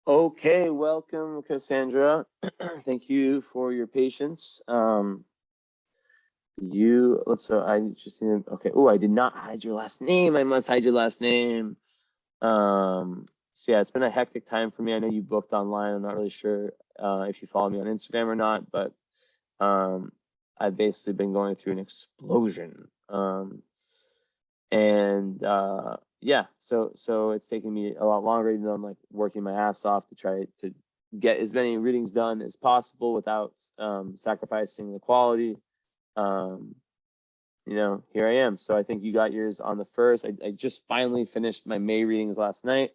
Okay, welcome, Cassandra. Thank you for your patience. I just need okay. Oh, I did not hide your last name. I must hide your last name. So yeah, it's been a hectic time for me. I know you booked online. I'm not really sure if you follow me on Instagram or not, but um, I've basically been going through an explosion. And yeah, so it's taking me a lot longer, even though I'm like working my ass off to try to get as many readings done as possible without sacrificing the quality. Um, Here I am. So I think you got yours on the first. I just finally finished my May readings last night,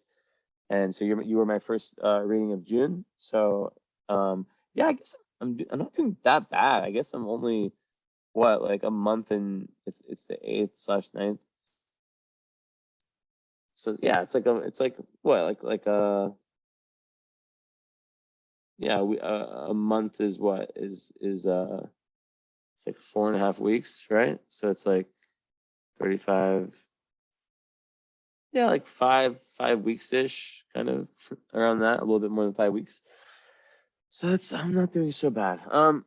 and so you were my first reading of June. So yeah, I guess I'm not doing that bad. I guess I'm only what, like a month, and it's the 8th/9th. So yeah, it's like what, yeah, a month is what is it's like 4.5 weeks, right? So it's like 35, yeah, like five weeks ish, kind of around that, a little bit more than 5 weeks. So I'm not doing so bad.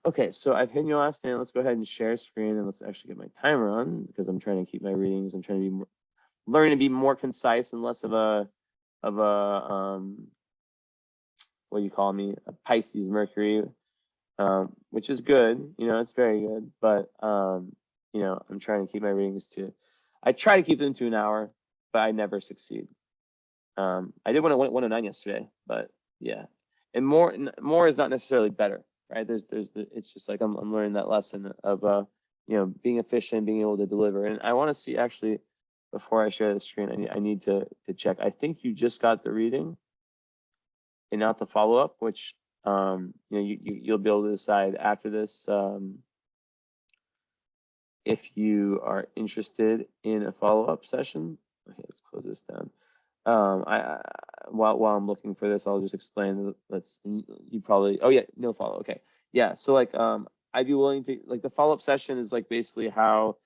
Okay, so I've hit your last name. Let's go ahead and share screen, and let's actually get my timer on, because I'm trying to keep my readings. I'm trying to be learning to be more concise and less of a what do you call me, a Pisces Mercury, which is good. It's very good. But I'm trying to keep my readings to. I try to keep them to an hour, but I never succeed. I did 109 yesterday, but yeah, and more is not necessarily better, right? It's just like I'm learning that lesson of being efficient, being able to deliver. And I want to see, actually, before I share the screen, I need to check. I think you just got the reading and not the follow-up, which you'll be able to decide after this if you are interested in a follow-up session. Okay, let's close this down. While I'm looking for this, I'll just explain. You probably, oh yeah, no follow. Okay, yeah. So like I'd be willing to, like, the follow-up session is like basically how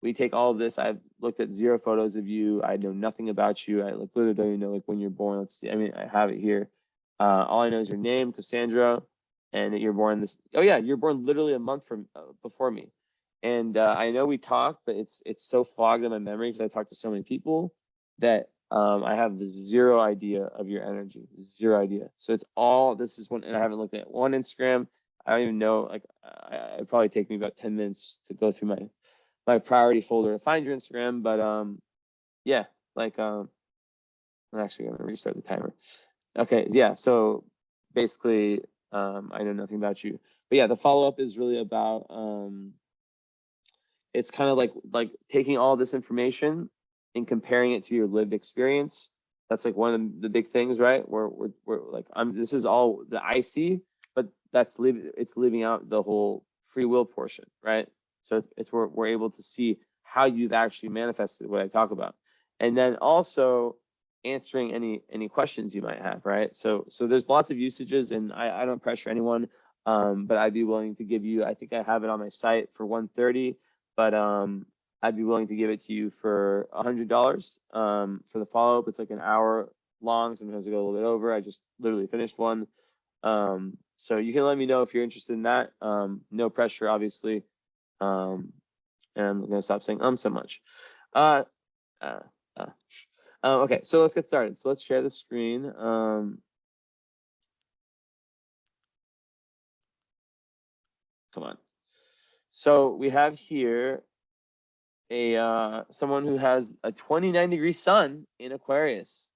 we take all of this. I've looked at 0 photos of you. I know nothing about you. I like literally don't even know like when you're born. Let's see. I mean, I have it here. All I know is your name, Cassandra, and that you're born this. Oh yeah, you're born literally a month from before me. And I know we talked, but it's so fogged in my memory because I talked to so many people that I have zero idea of your energy, zero idea. So it's all, this is one, and I haven't looked at one Instagram. I don't even know. Like, it'd probably take me about 10 minutes to go through my priority folder to find your Instagram. But yeah, like I'm actually gonna restart the timer. Okay, yeah. So basically, I know nothing about you, but yeah, the follow up is really about it's kind of like taking all this information and comparing it to your lived experience. That's like one of the big things, right? We're like, this is all that I see, but it's leaving out the whole free will portion, right? So it's where we're able to see how you've actually manifested what I talk about, and then also answering any questions you might have, right? So there's lots of usages, and I don't pressure anyone, but I'd be willing to give you. I think I have it on my site for 130, but I'd be willing to give it to you for $100 for the follow-up. It's like an hour long. Sometimes I go a little bit over. I just literally finished one. So you can let me know if you're interested in that. No pressure, obviously. And I'm gonna stop saying so much. Uh, uh, uh. Okay, so let's get started. So let's share the screen. Come on. So we have here someone who has a 29-degree sun in Aquarius,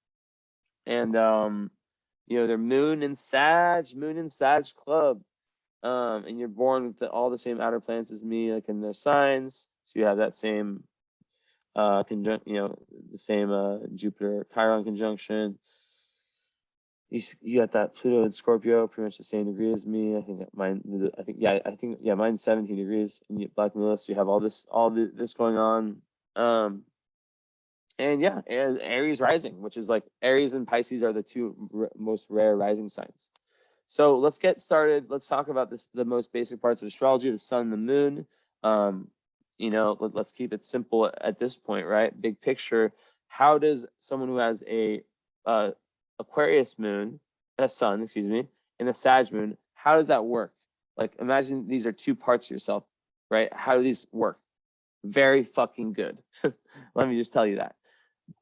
and their moon in Sag club, and you're born with all the same outer planets as me, like in their signs. So you have that same the same Jupiter Chiron conjunction. You got that Pluto and Scorpio, pretty much the same degree as me. I think mine's 17 degrees. And Black Lilith, you have all this going on. And yeah, and Aries rising, which is like Aries and Pisces are the two most rare rising signs. So let's get started. Let's talk about the most basic parts of astrology: the sun and the moon. Let's keep it simple at this point, right? Big picture. How does someone who has a Aquarius moon sun, excuse me, and the Sag moon, how does that work? Like, imagine these are two parts of yourself, right? How do these work? Very fucking good. Let me just tell you that.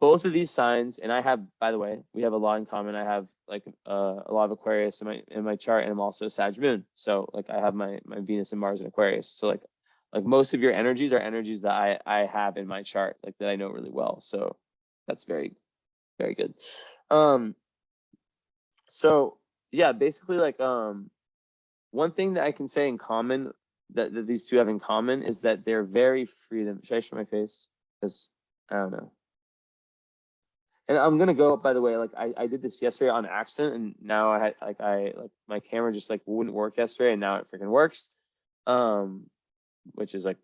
Both of these signs, and I have, by the way, we have a lot in common. I have like a lot of Aquarius in my chart, and I'm also Sag moon. So like I have my Venus and Mars in Aquarius. So like most of your energies are energies that I have in my chart, like that I know really well. So that's very, very good. So yeah, basically like one thing that I can say in common that these two have in common is that they're very freedom. Should I show my face? Because I don't know. And I'm gonna go, by the way, like I did this yesterday on accident, and now I had like my camera just like wouldn't work yesterday, and now it freaking works. Which is like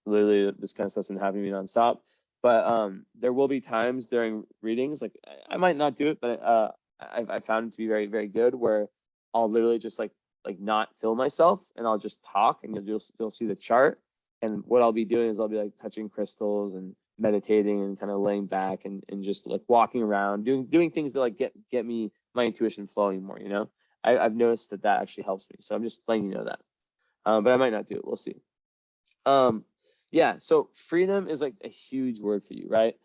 literally this kind of stuff's been happening to me nonstop. But there will be times during readings, like I might not do it, but I found it to be very, very good, where I'll literally just like not film myself, and I'll just talk, and you'll see the chart. And what I'll be doing is I'll be like touching crystals and meditating and kind of laying back and just like walking around, doing things that like get me my intuition flowing more, you know. I've noticed that actually helps me. So I'm just letting you know that. But I might not do it. We'll see. Yeah, so freedom is like a huge word for you, right?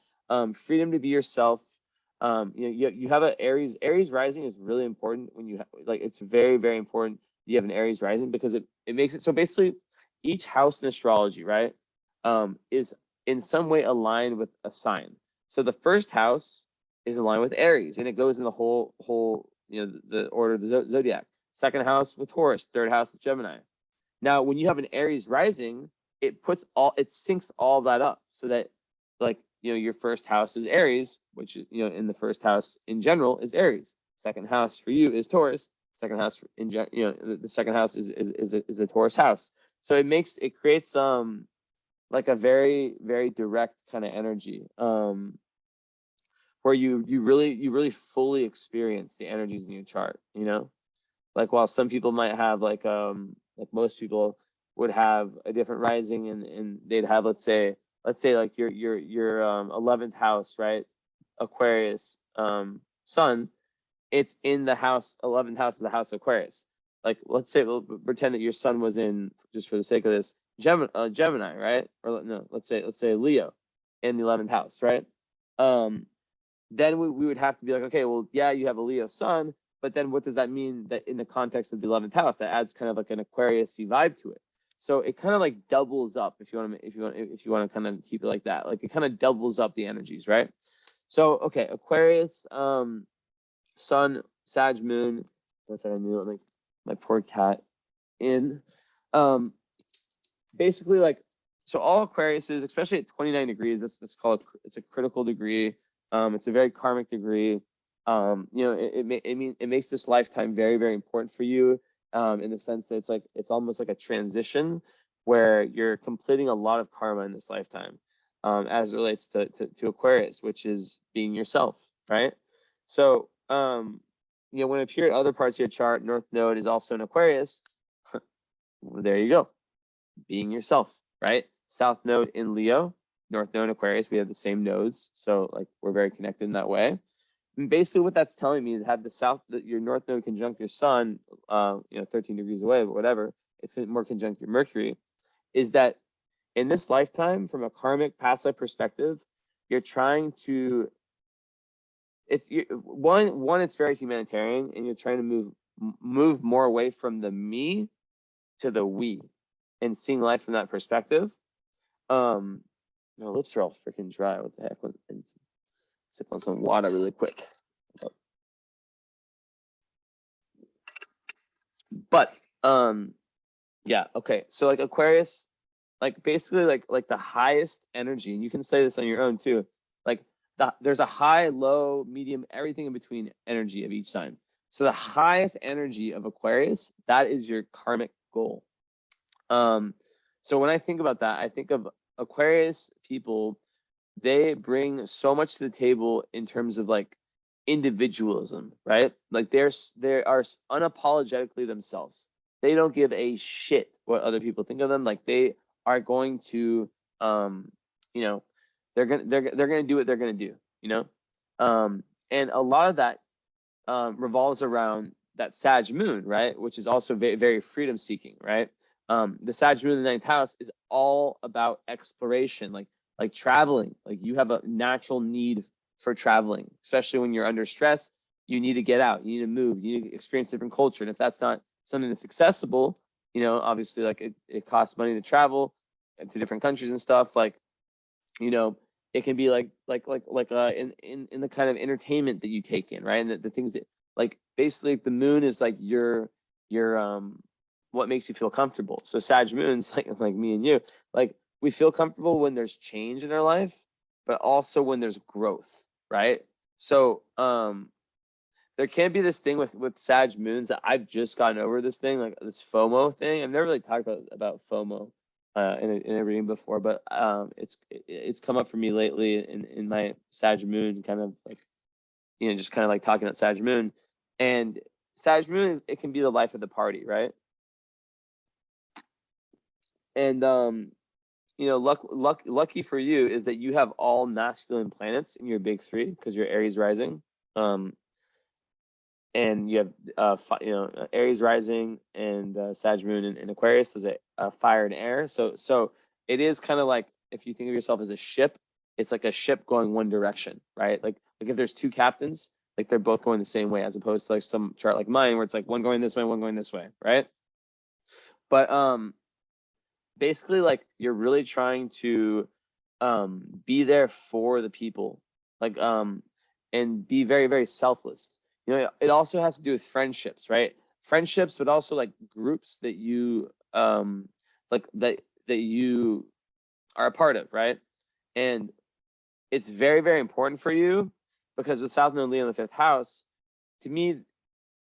Freedom to be yourself. You have an Aries rising is really important when you like, it's very, very important you have an Aries rising, because it makes it so basically each house in astrology, right, is in some way aligned with a sign. So the first house is aligned with Aries, and it goes in the whole the order of the zodiac. Second house with Taurus, third house with Gemini. Now, when you have an Aries rising, it syncs all that up, so that like your first house is Aries, which is in the first house in general is Aries. Second house for you is Taurus. Second house the second house is the Taurus house. So it creates like a very, very direct kind of energy, where you really fully experience the energies in your chart. Like, while some people might have like most people would have a different rising, and they'd have, let's say like your 11th house, right? Aquarius, sun, it's in the house, 11th house is the house of Aquarius. Like, let's say, we'll pretend that your sun was in, just for the sake of this, Gemini, right? Or no, let's say Leo in the 11th house, right? Then we would have to be like, okay, well, yeah, you have a Leo sun, but then what does that mean that in the context of the 11th house? That adds kind of like an Aquarius-y vibe to it. So it kind of like doubles up, if you want to kind of keep it like that. Like, it kind of doubles up the energies, right? So okay, Aquarius, sun, Sag moon. That's what I knew. Like, my poor cat in. Basically, like, so all Aquariuses, especially at 29 degrees, that's called, it's a critical degree. It's a very karmic degree. It makes this lifetime very, very important for you, in the sense that it's almost like a transition where you're completing a lot of karma in this lifetime, as it relates to Aquarius, which is being yourself, right? So, when it appears in other parts of your chart, North Node is also in Aquarius. Well, there you go, being yourself, right? South Node in Leo, North Node in Aquarius. We have the same nodes, so like we're very connected in that way. And basically, what that's telling me is, have your North Node conjunct your Sun, 13 degrees away, but whatever, it's more conjunct your Mercury, is that in this lifetime, from a karmic past life perspective, you're trying to, it's very humanitarian, and you're trying to move more away from the me to the we, and seeing life from that perspective. My lips are all freaking dry. What the heck? Sip on some water really quick. But yeah, okay. So like Aquarius, like basically like the highest energy, and you can say this on your own too. Like there's a high, low, medium, everything in between energy of each sign. So the highest energy of Aquarius, that is your karmic goal. So when I think about that, I think of Aquarius people. They bring so much to the table in terms of like individualism, right? Like they are unapologetically themselves. They don't give a shit what other people think of them. Like, they are going to, they're gonna do what they're gonna do, and a lot of that revolves around that Sag moon, right? Which is also very, very freedom seeking, right? The Sag moon in the 9th house is all about exploration, like traveling. Like you have a natural need for traveling, especially when you're under stress. You need to get out, you need to move, you need to experience different culture. And if that's not something that's accessible, you know, obviously like it costs money to travel to different countries and stuff. Like, you know, it can be like in the kind of entertainment that you take in, right? And the things that, like, basically the moon is like your what makes you feel comfortable. So Sag moon's like me and you, like we feel comfortable when there's change in our life, but also when there's growth, right? So there can be this thing with Sag moons that I've just gotten over, this thing, like this FOMO thing. I've never really talked about FOMO in a reading before, but it's come up for me lately in my Sag moon, kind of like, you know, just kind of like talking about Sag moon. And Sag moon is, it can be the life of the party, right? And you know, lucky for you is that you have all masculine planets in your big three because you're Aries rising. And you have you know, Aries rising and Sag moon and Aquarius is a fire and air. So it is kind of like, if you think of yourself as a ship, it's like a ship going one direction, right? Like if there's two captains, like they're both going the same way, as opposed to like some chart like mine where it's like one going this way, one going this way, right? But basically, like you're really trying to be there for the people, like and be very, very selfless. You know, it also has to do with friendships, right? Friendships, but also like groups that you like that you are a part of, right? And it's very, very important for you because with South Node Leo in the 5th house, to me,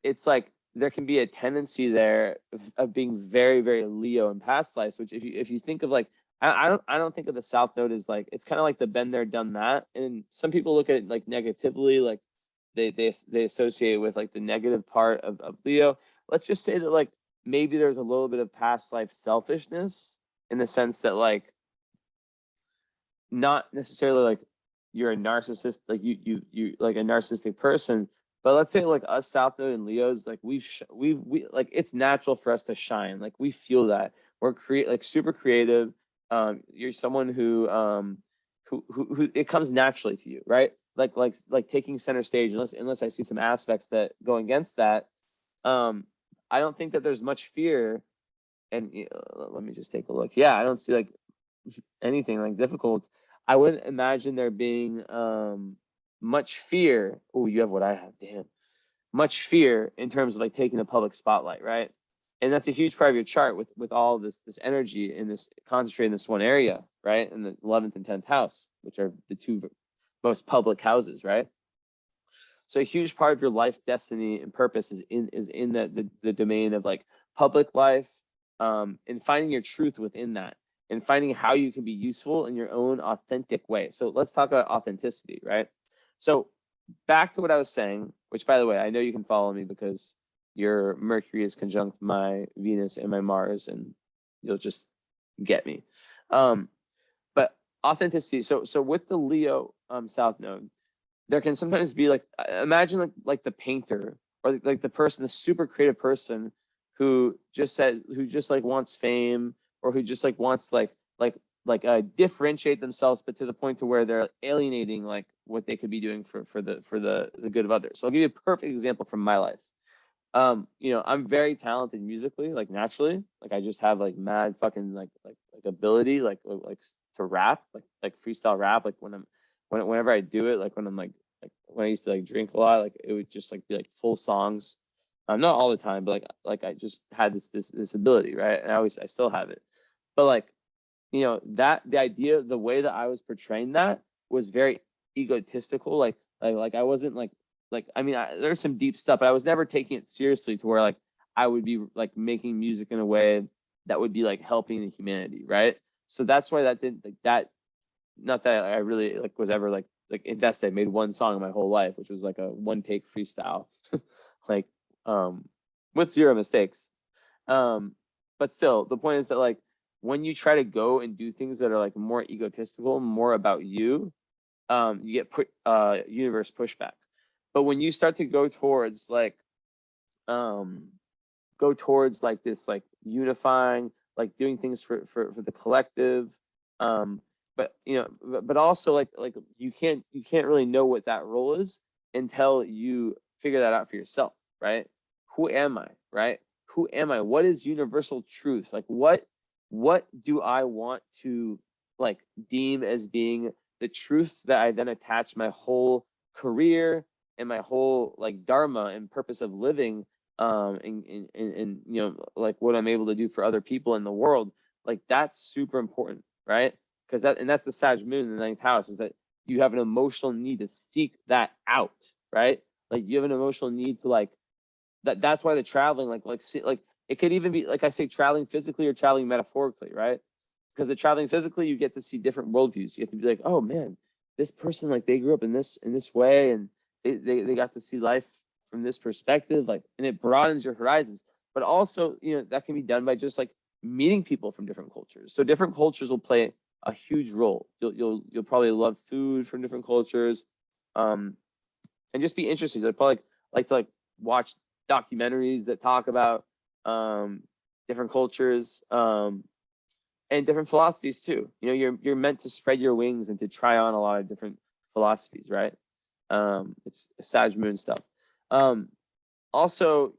it's like there can be a tendency there of being very, very Leo in past lives. Which if you think of like, I don't think of the South Node as like, it's kind of like the been there, done that. And some people look at it like negatively, like they associate it with like the negative part of Leo. Let's just say that like maybe there's a little bit of past life selfishness in the sense that like, not necessarily like you're a narcissist, like you like a narcissistic person, but let's say like us South Node and Leos, like we like it's natural for us to shine. Like we feel that we're like super creative. You're someone who it comes naturally to you, right? Like taking center stage, unless I see some aspects that go against that. I don't think that there's much fear. And let me just take a look. Yeah, I don't see like anything like difficult. I wouldn't imagine there being much fear. Oh, you have what I have, damn. Much fear in terms of like taking the public spotlight, right? And that's a huge part of your chart with all this energy and this concentrated in this one area, right? In the 11th and 10th house, which are the two most public houses, right? So a huge part of your life destiny and purpose is in the domain of like public life, and finding your truth within that, and finding how you can be useful in your own authentic way. So let's talk about authenticity, right? So back to what I was saying, which by the way, I know you can follow me because your Mercury is conjunct my Venus and my Mars, and you'll just get me. But authenticity. So with the Leo South Node, there can sometimes be like, imagine like the painter or like the person, the super creative person who just like wants fame, or who just like wants differentiate themselves, but to the point to where they're alienating like what they could be doing for the good of others. So I'll give you a perfect example from my life. You know, I'm very talented musically, like naturally, like I just have like mad fucking like ability, like to rap, like freestyle rap, like whenever I do it, like when I'm like when I used to like drink a lot, like it would just like be like full songs. Not all the time, but like I just had this ability, right? And I still have it. But like, you know, that the idea, the way that I was portraying that was very egotistical. Like I wasn't like I mean, there's some deep stuff, but I was never taking it seriously to where like I would be like making music in a way that would be like helping the humanity, right? So that's why that didn't like that. Not that I really like was ever like invested. I made one song in my whole life, which was like a one take freestyle, like with zero mistakes. But still, the point is that like when you try to go and do things that are like more egotistical, more about you, you get universe pushback. But when you start to go towards like this like unifying, like doing things for the collective, but but also like you can't really know what that role is until you figure that out for yourself, right? Who am I, right? Who am I? What is universal truth? Like what do I want to like deem as being the truth that I then attach my whole career and my whole like dharma and purpose of living, and like what I'm able to do for other people in the world. Like that's super important, right? Because that's the Sag moon in the 9th house, is that you have an emotional need to seek that out, right? Like you have an emotional need to like that's why the traveling, like it could even be like I say, traveling physically or traveling metaphorically, right? Because the traveling physically, you get to see different worldviews. You have to be like, oh man, this person, like they grew up in this way, and they got to see life from this perspective, like, and it broadens your horizons. But also, that can be done by just like meeting people from different cultures. So different cultures will play a huge role. You'll probably love food from different cultures, and just be interested. You'll probably like to like watch documentaries that talk about different cultures, and different philosophies too. You're meant to spread your wings and to try on a lot of different philosophies, right? It's Sag moon stuff. Also,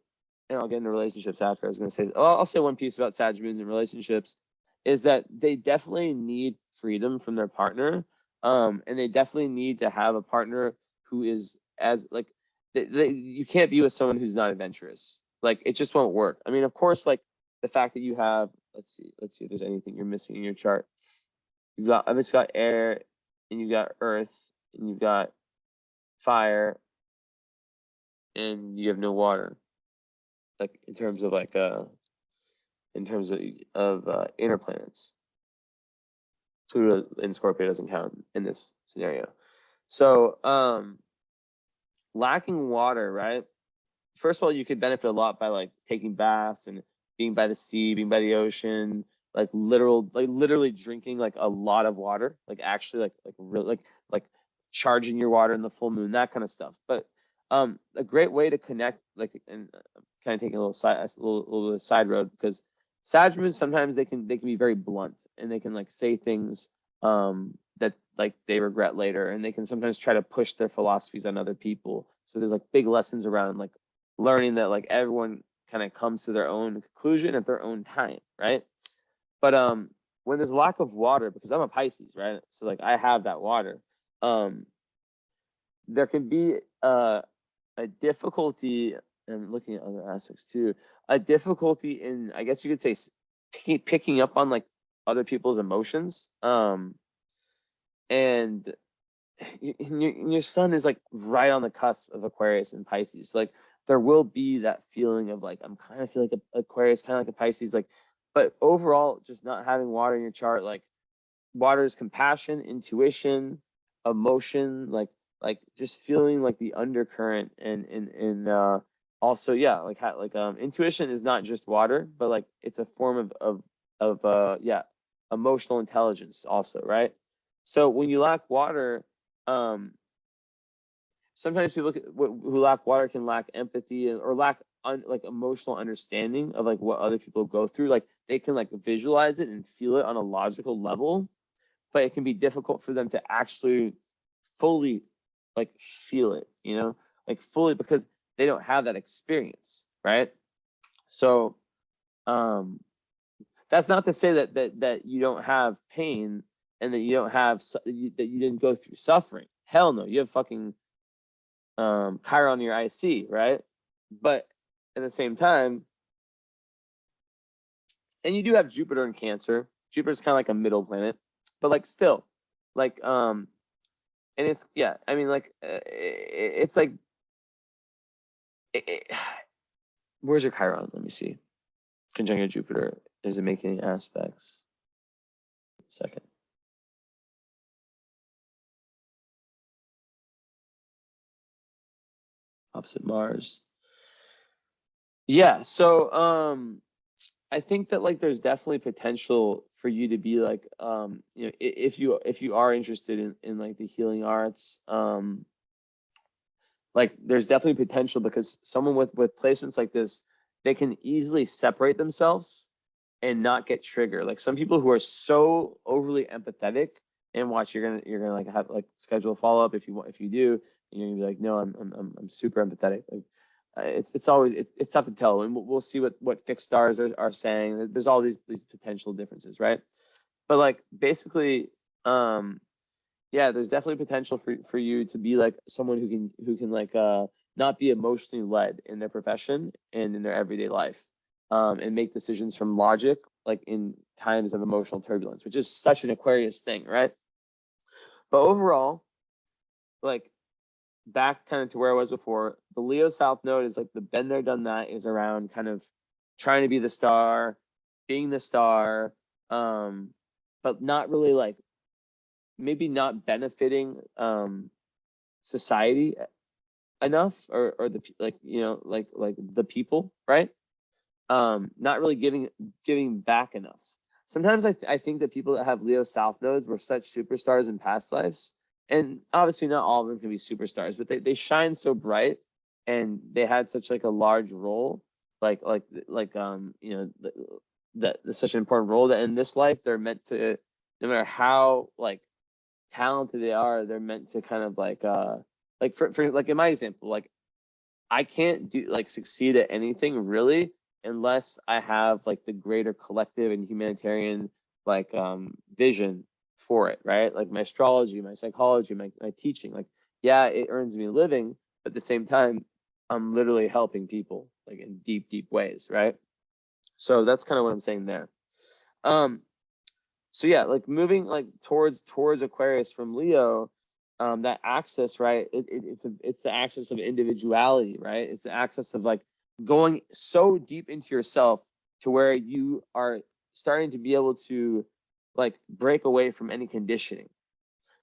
and I'll get into relationships after. I was going to say, I'll say one piece about Sag moons and relationships is that they definitely need freedom from their partner, and they definitely need to have a partner who is as like you can't be with someone who's not adventurous. Like it just won't work. I mean, of course, like the fact that you have, let's see if there's anything you're missing in your chart. I've just got air, and you've got earth, and you've got fire, and you have no water. Like in terms of like inner planets. Pluto in Scorpio doesn't count in this scenario. So lacking water, right? First of all, you could benefit a lot by like taking baths and being by the sea, being by the ocean, like literally drinking like a lot of water, like actually like charging your water in the full moon, that kind of stuff. But a great way to connect, like, and kind of taking a little side road, because Sag moons sometimes they can be very blunt, and they can like say things that like they regret later, and they can sometimes try to push their philosophies on other people. So there's like big lessons around like learning that like everyone kind of comes to their own conclusion at their own time, right? But when there's lack of water, because I'm a Pisces, right? So like I have that water. There can be a difficulty, and looking at other aspects too, a difficulty in, I guess you could say, picking up on like other people's emotions. And your sun is like right on the cusp of Aquarius and Pisces. Like there will be that feeling of like, I'm kind of feel like a Aquarius, kind of like a Pisces, like, but overall, just not having water in your chart, like water is compassion, intuition, emotion, like just feeling like the undercurrent, and also, yeah, like intuition is not just water, but like it's a form of emotional intelligence also, right? So when you lack water, sometimes people who lack water can lack empathy, or lack like emotional understanding of like what other people go through. Like they can like visualize it and feel it on a logical level, but it can be difficult for them to actually fully like feel it, like fully, because they don't have that experience, right? So that's not to say that you don't have pain, and that you don't have that you didn't go through suffering. Hell no, you have fucking Chiron in your IC, right? But at the same time, and you do have Jupiter in Cancer. Jupiter's kind of like a middle planet, but like still, like and it's, yeah, I mean, like it's like where's your Chiron? Let me see. Conjunct Jupiter, is it making any aspects? Second. Opposite Mars. Yeah, so I think that like there's definitely potential for you to be like if you are interested in like the healing arts, like there's definitely potential, because someone with placements like this, they can easily separate themselves and not get triggered. Like some people who are so overly empathetic, and watch, you're gonna like have like schedule a follow up if you want, if you do, and you're gonna be like, no, I'm super empathetic. Like it's always it's tough to tell, and we'll see what fixed stars are saying. There's all these potential differences, right? But like basically, yeah, there's definitely potential for you to be like someone who can like not be emotionally led in their profession and in their everyday life, and make decisions from logic, like in times of emotional turbulence, which is such an Aquarius thing, right? But overall, like back kind of to where I was before, the Leo South Node is like the been there, done that, is around kind of trying to be the star, being the star, but not really like, maybe not benefiting society enough, or the like, you know, like the people, right? Not really giving back enough. Sometimes I think that people that have Leo South nodes were such superstars in past lives, and obviously not all of them can be superstars, but they shine so bright, and they had such like a large role, like you know, that's such an important role, that in this life they're meant to, no matter how like talented they are, they're meant to kind of like for like in my example, like I can't do like succeed at anything really unless I have like the greater collective and humanitarian like vision for it, right? Like my astrology, my psychology, my teaching, like yeah, it earns me a living, but at the same time, I'm literally helping people like in deep ways, right? So that's kind of what I'm saying there. So yeah, like moving like towards Aquarius from Leo, that axis, right? It's the axis of individuality, right? It's the axis of like going so deep into yourself to where you are starting to be able to like break away from any conditioning.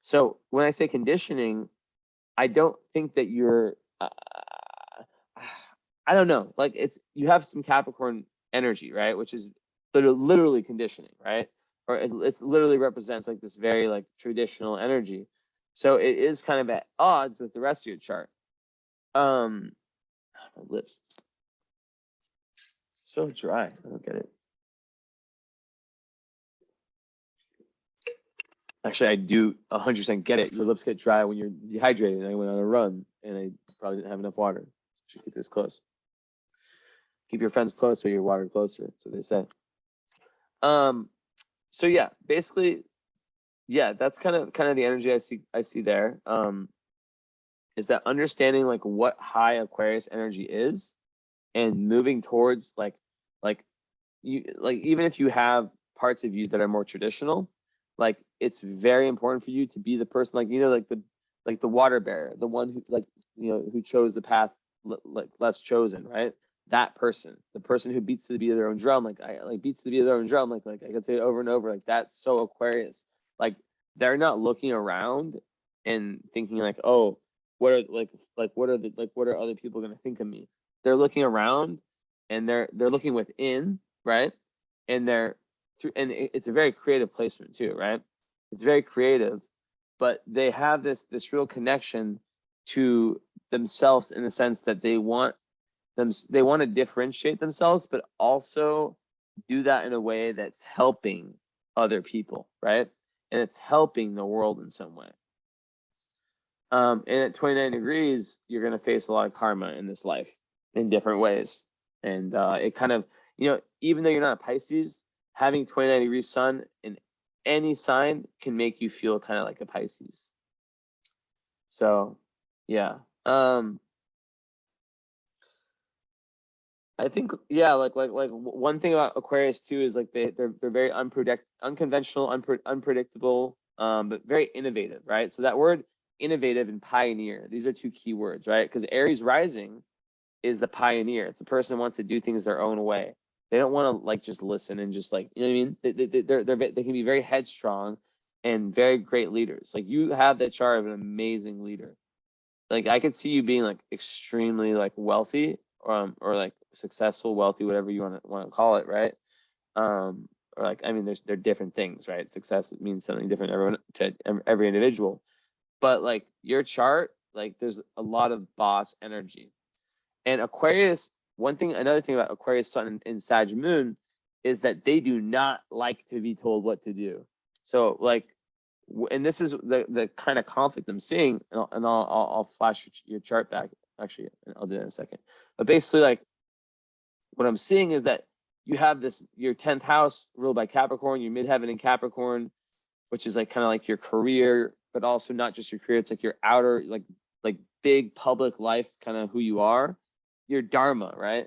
So when I say conditioning, I don't think that you're I don't know, like it's, you have some Capricorn energy, right? Which is literally conditioning, right? Or it's literally represents like this very like traditional energy. So it is kind of at odds with the rest of your chart. My lips so dry. I don't get it. Actually, I do 100% get it. Your lips get dry when you're dehydrated. I went on a run and I probably didn't have enough water. Should keep this close. Keep your friends close so your water closer. That's what they say. So yeah, basically, yeah, that's kind of the energy I see there. Is that understanding like what high Aquarius energy is, and moving towards like you, like even if you have parts of you that are more traditional, like it's very important for you to be the person, like, you know, like the water bearer, the one who, like, you know, who chose the path like less chosen, right? That person, the person who beats to the beat of their own drum, like I like beats to the beat of their own drum, like I could say it over and over, like that's so Aquarius. Like they're not looking around and thinking like, oh, what are what are other people going to think of me? They're looking around and they're looking within, right? And it's a very creative placement too, right? It's very creative, but they have this real connection to themselves in the sense that they want to differentiate themselves, but also do that in a way that's helping other people, right? And it's helping the world in some way. And at 29 degrees, you're going to face a lot of karma in this life in different ways. And it kind of, you know, even though you're not a Pisces, having 29 degrees sun in any sign can make you feel kind of like a Pisces. So, yeah. I think, yeah, like one thing about Aquarius too is like they're very unconventional, unpredictable, but very innovative, right? So that word innovative and pioneer, these are two key words, right? Because Aries rising is the pioneer. It's the person who wants to do things their own way. They don't want to like just listen and just like, you know what I mean? They can be very headstrong and very great leaders. Like you have the chart of an amazing leader. Like I could see you being like extremely like wealthy, or like successful, wealthy, whatever you want to call it, right? Or like, I mean, they're different things, right? Success means something different to every individual. But like your chart like there's a lot of boss energy. And Aquarius, another thing about Aquarius sun and Sag moon is that they do not like to be told what to do. So like, and this is the kind of conflict I'm seeing, and I'll flash your chart back. Actually, I'll do that in a second. But basically, like, what I'm seeing is that you have your 10th house ruled by Capricorn, your midheaven in Capricorn, which is like kind of like your career, but also not just your career. It's like your outer, like big public life, kind of who you are, your dharma, right?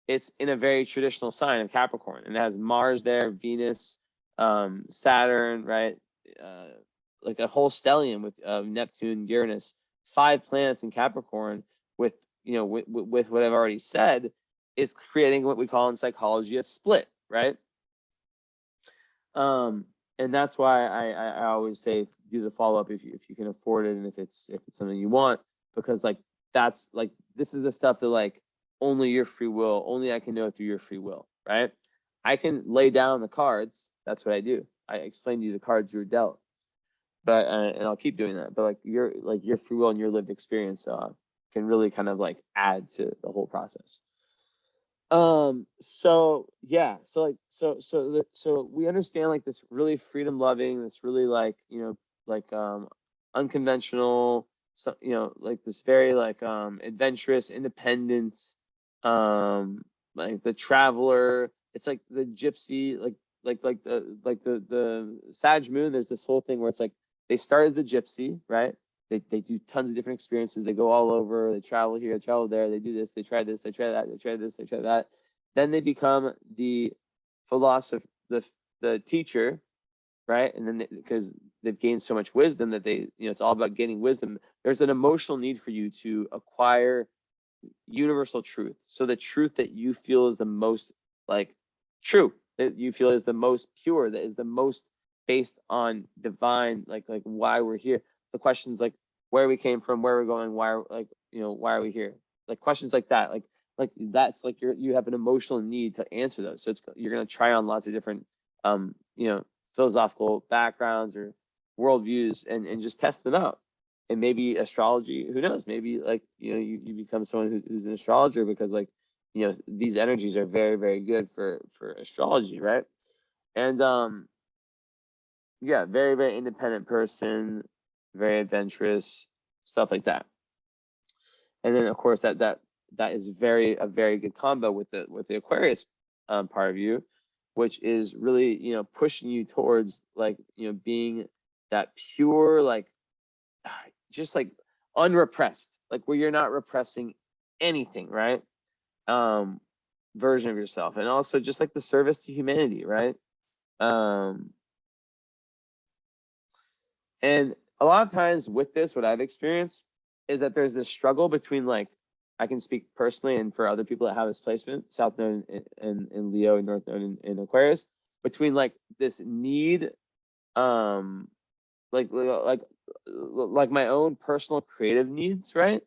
It's in a very traditional sign of Capricorn, and it has Mars there, Venus, Saturn, right? Like a whole stellium with Neptune, Uranus, 5 planets in Capricorn with, with what I've already said, is creating what we call in psychology a split, right? And that's why I always say do the follow-up if you can afford it, and if it's something you want, because like that's like, this is the stuff that like only your free will, only I can know through your free will, right? I can lay down the cards. That's what I do. I explain to you the cards you were dealt, but and I'll keep doing that. But like your free will and your lived experience can really kind of like add to the whole process. So yeah, so we understand like this really freedom loving, this really like, unconventional, so, like this very like adventurous, independent, like the traveler. It's like the gypsy, like the Sag moon. There's this whole thing where it's like they start as the gypsy, right? They do tons of different experiences. They go all over. They travel here, travel there. They do this. They try this. They try that. They try this. They try that. Then they become the philosopher, the teacher, right? And then because they've gained so much wisdom that they, it's all about gaining wisdom. There's an emotional need for you to acquire universal truth. So the truth that you feel is the most like true, that you feel is the most pure, that is the most based on divine, like why we're here. The questions like where we came from, where we're going, why, like, why are we here? Like questions like that, like that's like you have an emotional need to answer those. So you're going to try on lots of different, philosophical backgrounds or worldviews and just test them out. And maybe astrology, who knows? Maybe like, you become someone who's an astrologer because like, these energies are very, very good for astrology, right? And yeah, very, very independent person, very adventurous, stuff like that. And then of course that is a very good combo with the Aquarius part of you, which is really, pushing you towards like, being that pure, like just like unrepressed, like where you're not repressing anything, right? Version of yourself. And also just like the service to humanity, right? And a lot of times with this, what I've experienced is that there's this struggle between like, I can speak personally and for other people that have this placement, South Node in Leo and North Node in Aquarius, between like this need, like my own personal creative needs, right?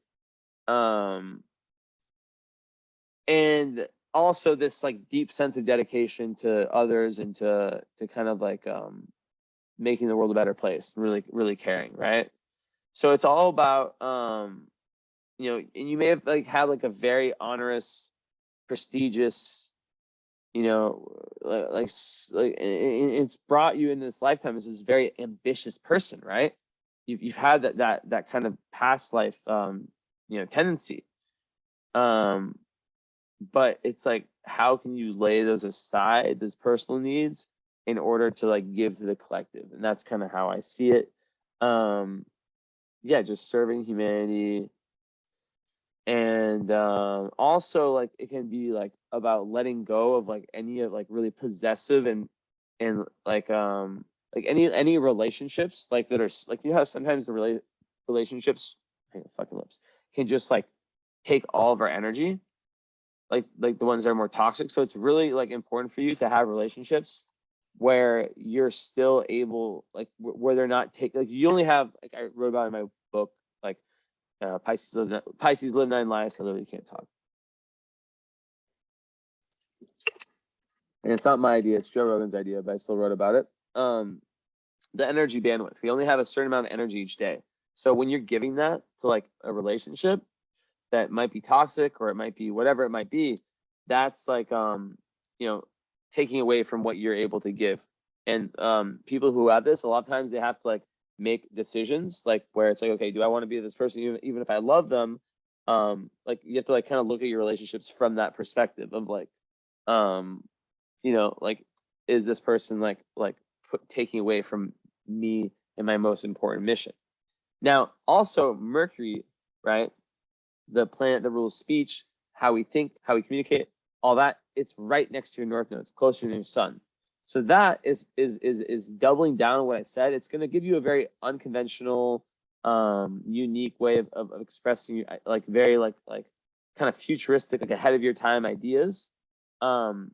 And also this like deep sense of dedication to others and to kind of like making the world a better place, really, really caring, right? So it's all about, and you may have like had like a very onerous, prestigious, it's brought you in this lifetime as this very ambitious person, right? You've had that kind of past life, tendency. But it's like, how can you lay those aside, those personal needs, in order to like give to the collective? And that's kind of how I see it. Yeah, just serving humanity. And also like it can be like about letting go of like any of like really possessive and like any relationships like that are like, sometimes the relationships, fucking lips, can just like take all of our energy, like the ones that are more toxic. So it's really like important for you to have relationships where you're still able, like where they're not like you only have, like I wrote about in my book, like Pisces live 9 lives, so literally can't talk. And it's not my idea, it's Joe Rogan's idea, but I still wrote about it. The energy bandwidth, we only have a certain amount of energy each day. So when you're giving that to like a relationship that might be toxic, or it might be whatever it might be, that's like taking away from what you're able to give. And people who have this, a lot of times they have to like make decisions, like where it's like, okay, do I want to be with this person even if I love them? Like you have to like kind of look at your relationships from that perspective of like, like, is this person like taking away from me and my most important mission? Now, also Mercury, right? The planet that rules speech, how we think, how we communicate, all that, it's right next to your north node. It's closer to your sun. So that is doubling down on what I said. It's going to give you a very unconventional, unique way of expressing, like very like kind of futuristic, like ahead of your time ideas. And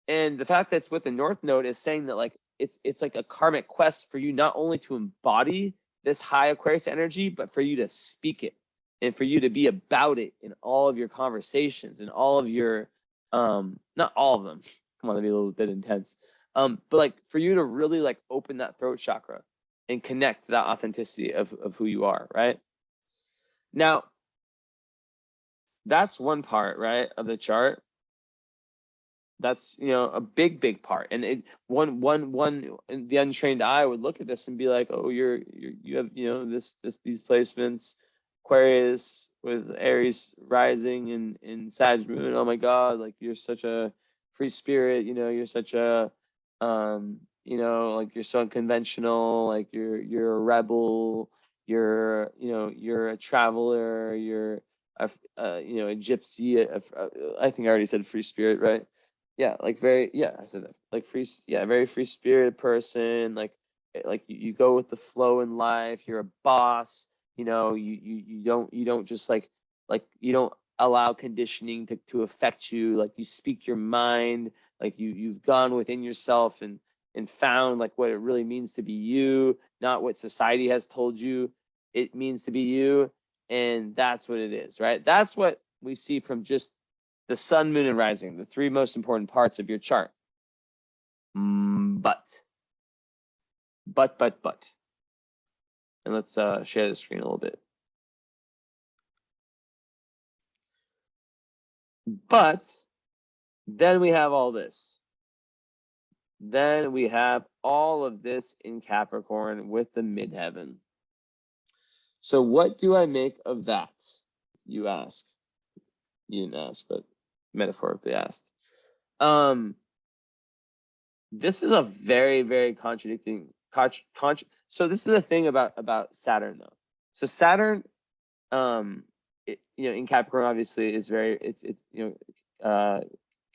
the fact that it's with the north node is saying that like it's like a karmic quest for you, not only to embody this high Aquarius energy, but for you to speak it and for you to be about it in all of your conversations and all of your, not all of them, come on, that'd be a little bit intense. But like for you to really like open that throat chakra and connect to that authenticity of who you are, right? Now, that's one part, right, of the chart. That's, a big part. And the untrained eye would look at this and be like, oh, you have, these placements, Aquarius with Aries rising in Sag moon. Oh my God, like you're such a free spirit, you're such a, like you're so unconventional, like you're a rebel, you're a traveler, you're a gypsy. I think I already said free spirit, right? Yeah, like I said that, like very free spirited person, like you go with the flow in life, you're a boss, you don't just like you don't allow conditioning to affect you, like you speak your mind, like you've gone within yourself and found like what it really means to be you, not what society has told you it means to be you. And that's what it is, right? That's what we see from just the sun, moon, and rising, the three most important parts of your chart. But. And let's share the screen a little bit. But then we have all this. Then we have all of this in Capricorn with the midheaven. So what do I make of that? You ask. You didn't ask, but metaphorically asked. This is a very, very contradicting. So this is the thing about Saturn, though. So Saturn, in Capricorn, obviously, is very.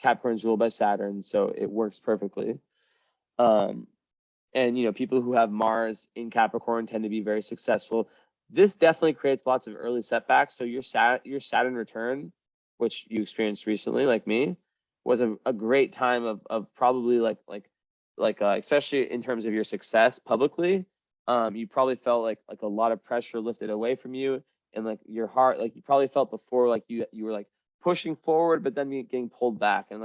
Capricorn's ruled by Saturn, so it works perfectly. And people who have Mars in Capricorn tend to be very successful. This definitely creates lots of early setbacks. So your Saturn return, which you experienced recently, like me, was a great time of probably like especially in terms of your success publicly. You probably felt like a lot of pressure lifted away from you, and like your heart, like you probably felt before like you were like pushing forward, but then getting pulled back. And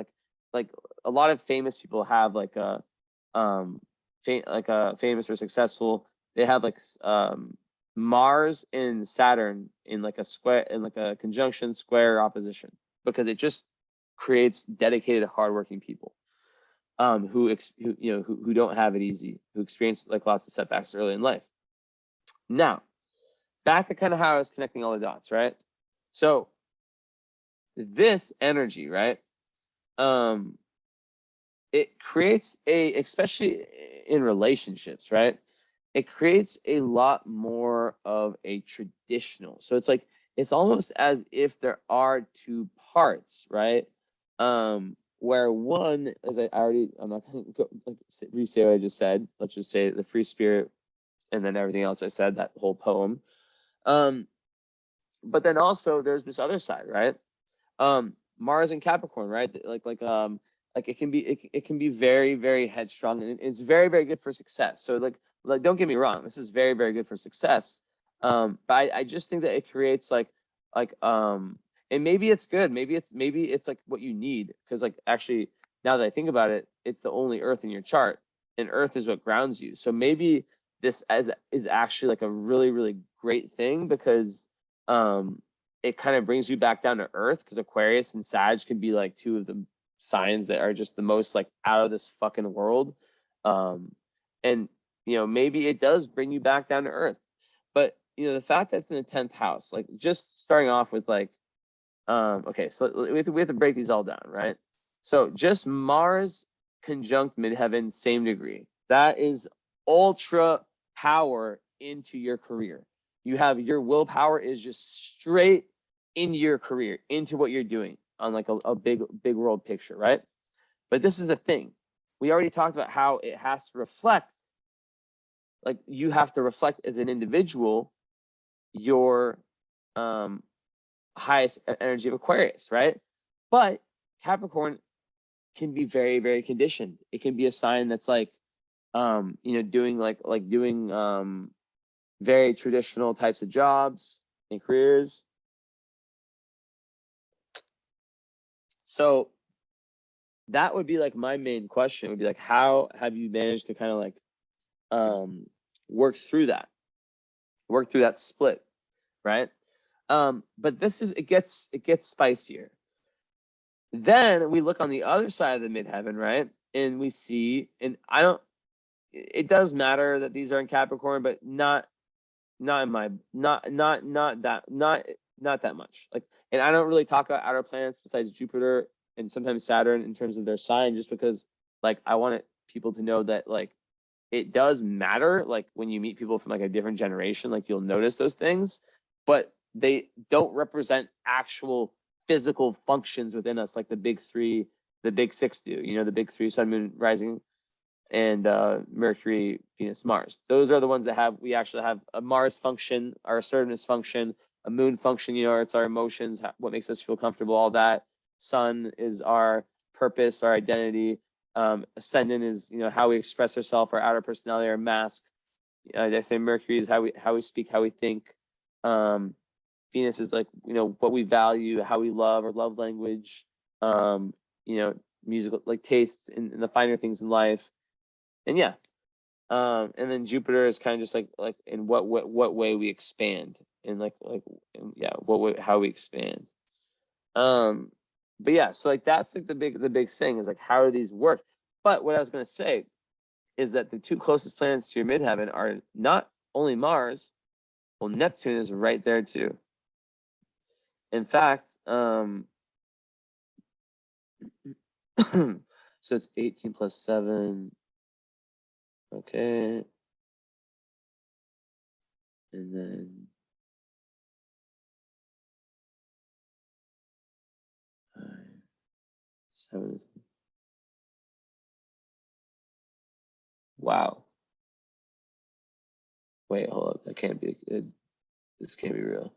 like a lot of famous people have like a famous or successful, they have like Mars and Saturn in like a square, in like a conjunction, square, opposition, because it just creates dedicated, hardworking people who don't have it easy, who experience like lots of setbacks early in life. Now, back to kind of how I was connecting all the dots, right? So this energy, right? It creates especially in relationships, right? It creates a lot more of a traditional. So it's like, it's almost as if there are two parts, right? Where one, as I'm not going to re-say what I just said. Let's just say the free spirit and then everything else I said, that whole poem. But then also there's this other side, right? Mars and Capricorn, right? Like it can be very, very headstrong, and it's very, very good for success. So like don't get me wrong, this is very, very good for success. But I just think that it creates and maybe it's good, maybe it's like what you need, because like actually now that I think about it, it's the only Earth in your chart, and Earth is what grounds you. So maybe this is actually like a really, really great thing, because it kind of brings you back down to earth, because Aquarius and Sag can be like two of the signs that are just the most like out of this fucking world. And maybe it does bring you back down to earth. But the fact that it's in the 10th house, like just starting off with like, okay, so we have to break these all down, right? So just Mars conjunct midheaven, same degree. That is ultra power into your career. You have your willpower is just straight into your career, into what you're doing on like a big world picture, right? But this is the thing. We already talked about how it has to reflect, like you have to reflect as an individual your highest energy of Aquarius, right? But Capricorn can be very, very conditioned. It can be a sign that's like, doing very traditional types of jobs and careers. So that would be like my main question would be like, how have you managed to kind of like work through that split, right? But it gets spicier. Then we look on the other side of the midheaven, right? And we see, and it does matter that these are in Capricorn, but not that much. Like, and I don't really talk about outer planets besides Jupiter and sometimes Saturn in terms of their sign, just because like I want people to know that like it does matter. Like when you meet people from like a different generation, like you'll notice those things, but they don't represent actual physical functions within us, like the big three, the big six do. The big three: Sun, Moon, Rising, and Mercury, Venus, Mars. Those are the ones that we actually have a Mars function, our assertiveness function, a Moon function, it's our emotions, what makes us feel comfortable, all that. Sun is our purpose, our identity. Ascendant is, how we express ourselves, our outer personality, our mask. I say Mercury is how we speak, how we think. Venus is like, what we value, how we love, our love language, musical, like taste in the finer things in life. And yeah, and then Jupiter is kind of just like in what way we expand, and how we expand. But yeah, so like that's like the big thing is like, how do these work? But what I was going to say is that the two closest planets to your midheaven are not only Mars, well, Neptune is right there too. In fact, so it's 18 plus 7. Okay. And then 7. Wow. Wait, hold up. That can't be good. This can't be real.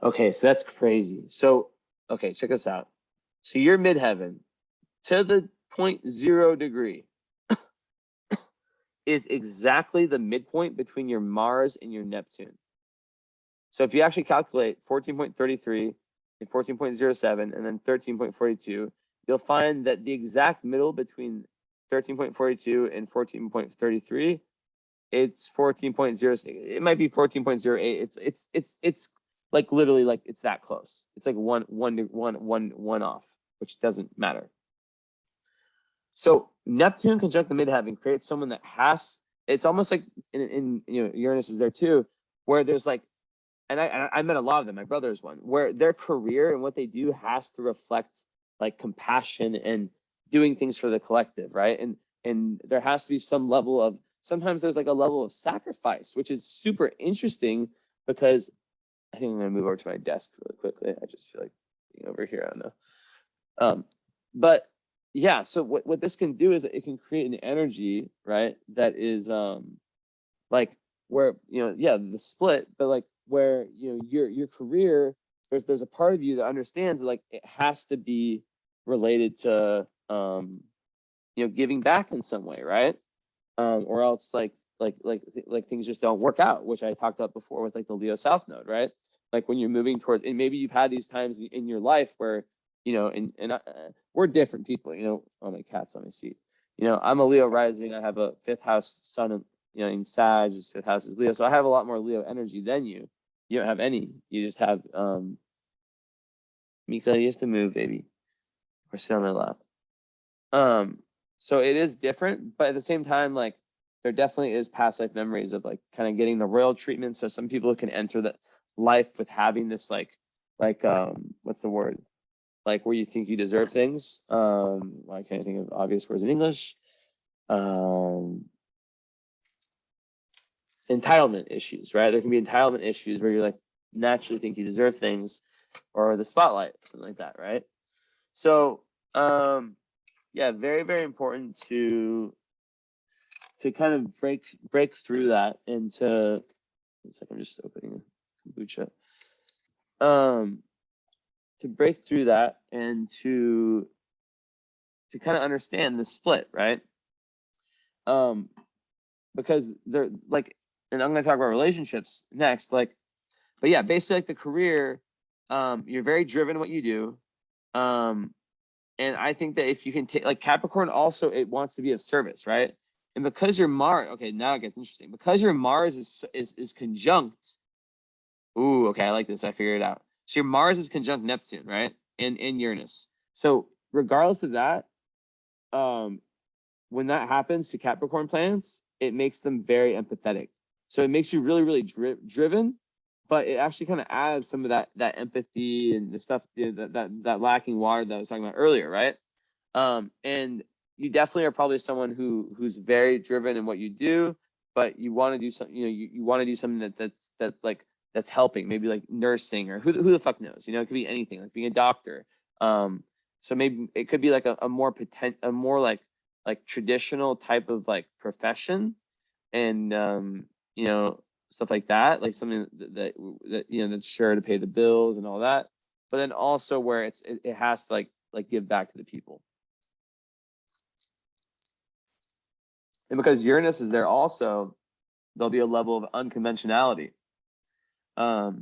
Okay, so that's crazy. So, okay, check this out. So your midheaven to the 0.0 degree is exactly the midpoint between your Mars and your Neptune. So if you actually calculate 14.33 and 14.07 and then 13.42, you'll find that the exact middle between 13.42 and 14.33, it's 14.06. It might be 14.08. It's like literally like it's that close. It's like one off, which doesn't matter. So Neptune conjunct the midheaven creates someone that has. It's almost like in Uranus is there too, where there's like, and I met a lot of them. My brother is one, where their career and what they do has to reflect like compassion and doing things for the collective, right? And there has to be some level of, sometimes there's like a level of sacrifice, which is super interesting, because I think I'm gonna move over to my desk really quickly. I just feel like being over here. I don't know. But yeah, so what this can do is it can create an energy, right? That is like where, the split, but like where, your career, there's a part of you that understands that like it has to be related to, giving back in some way, right? Or else like things just don't work out, which I talked about before with like the Leo South Node, right? Like when you're moving towards, and maybe you've had these times in your life where you know, and we're different people, you know. Oh, my cat's on my seat. You know, I'm a Leo rising. I have a 5th house sun, you know, in Sag. His 5th house is Leo, so I have a lot more Leo energy than you. You don't have any. You just have Mika, you have to move, baby, or sit on my lap. So it is different, but at the same time, like, there definitely is past life memories of like kind of getting the royal treatment. So some people can enter that life with having this like what's the word? Like where you think you deserve things. I can't think of obvious words in English. Entitlement issues, right? There can be entitlement issues where you're like naturally think you deserve things, or the spotlight, something like that, right? So yeah, very, very important to kind of break through that, and to, it's like I'm just opening a kombucha. To break through that, and to kind of understand the split, right? Because they're like, and I'm going to talk about relationships next, like, but yeah, basically like the career, you're very driven in what you do. And I think that if you can take, like, Capricorn also, it wants to be of service, right? And because your Mars, okay, now it gets interesting. Because your Mars is conjunct. Ooh, okay, I like this. I figured it out. So your Mars is conjunct Neptune, right? And Uranus. So regardless of that, when that happens to Capricorn planets, it makes them very empathetic. So it makes you really, really driven, but it actually kind of adds some of that empathy and the stuff, you know, that lacking water that I was talking about earlier, right? And you definitely are probably someone who's very driven in what you do, but you want to do something, you know, you want to do something that's helping, maybe like nursing, or who the fuck knows, you know, it could be anything, like being a doctor. So maybe it could be like a more like traditional type of like profession, and you know, stuff like that, like something that you know, that's sure to pay the bills and all that, but then also where it has to like give back to the people. And because Uranus is there also, there'll be a level of unconventionality, a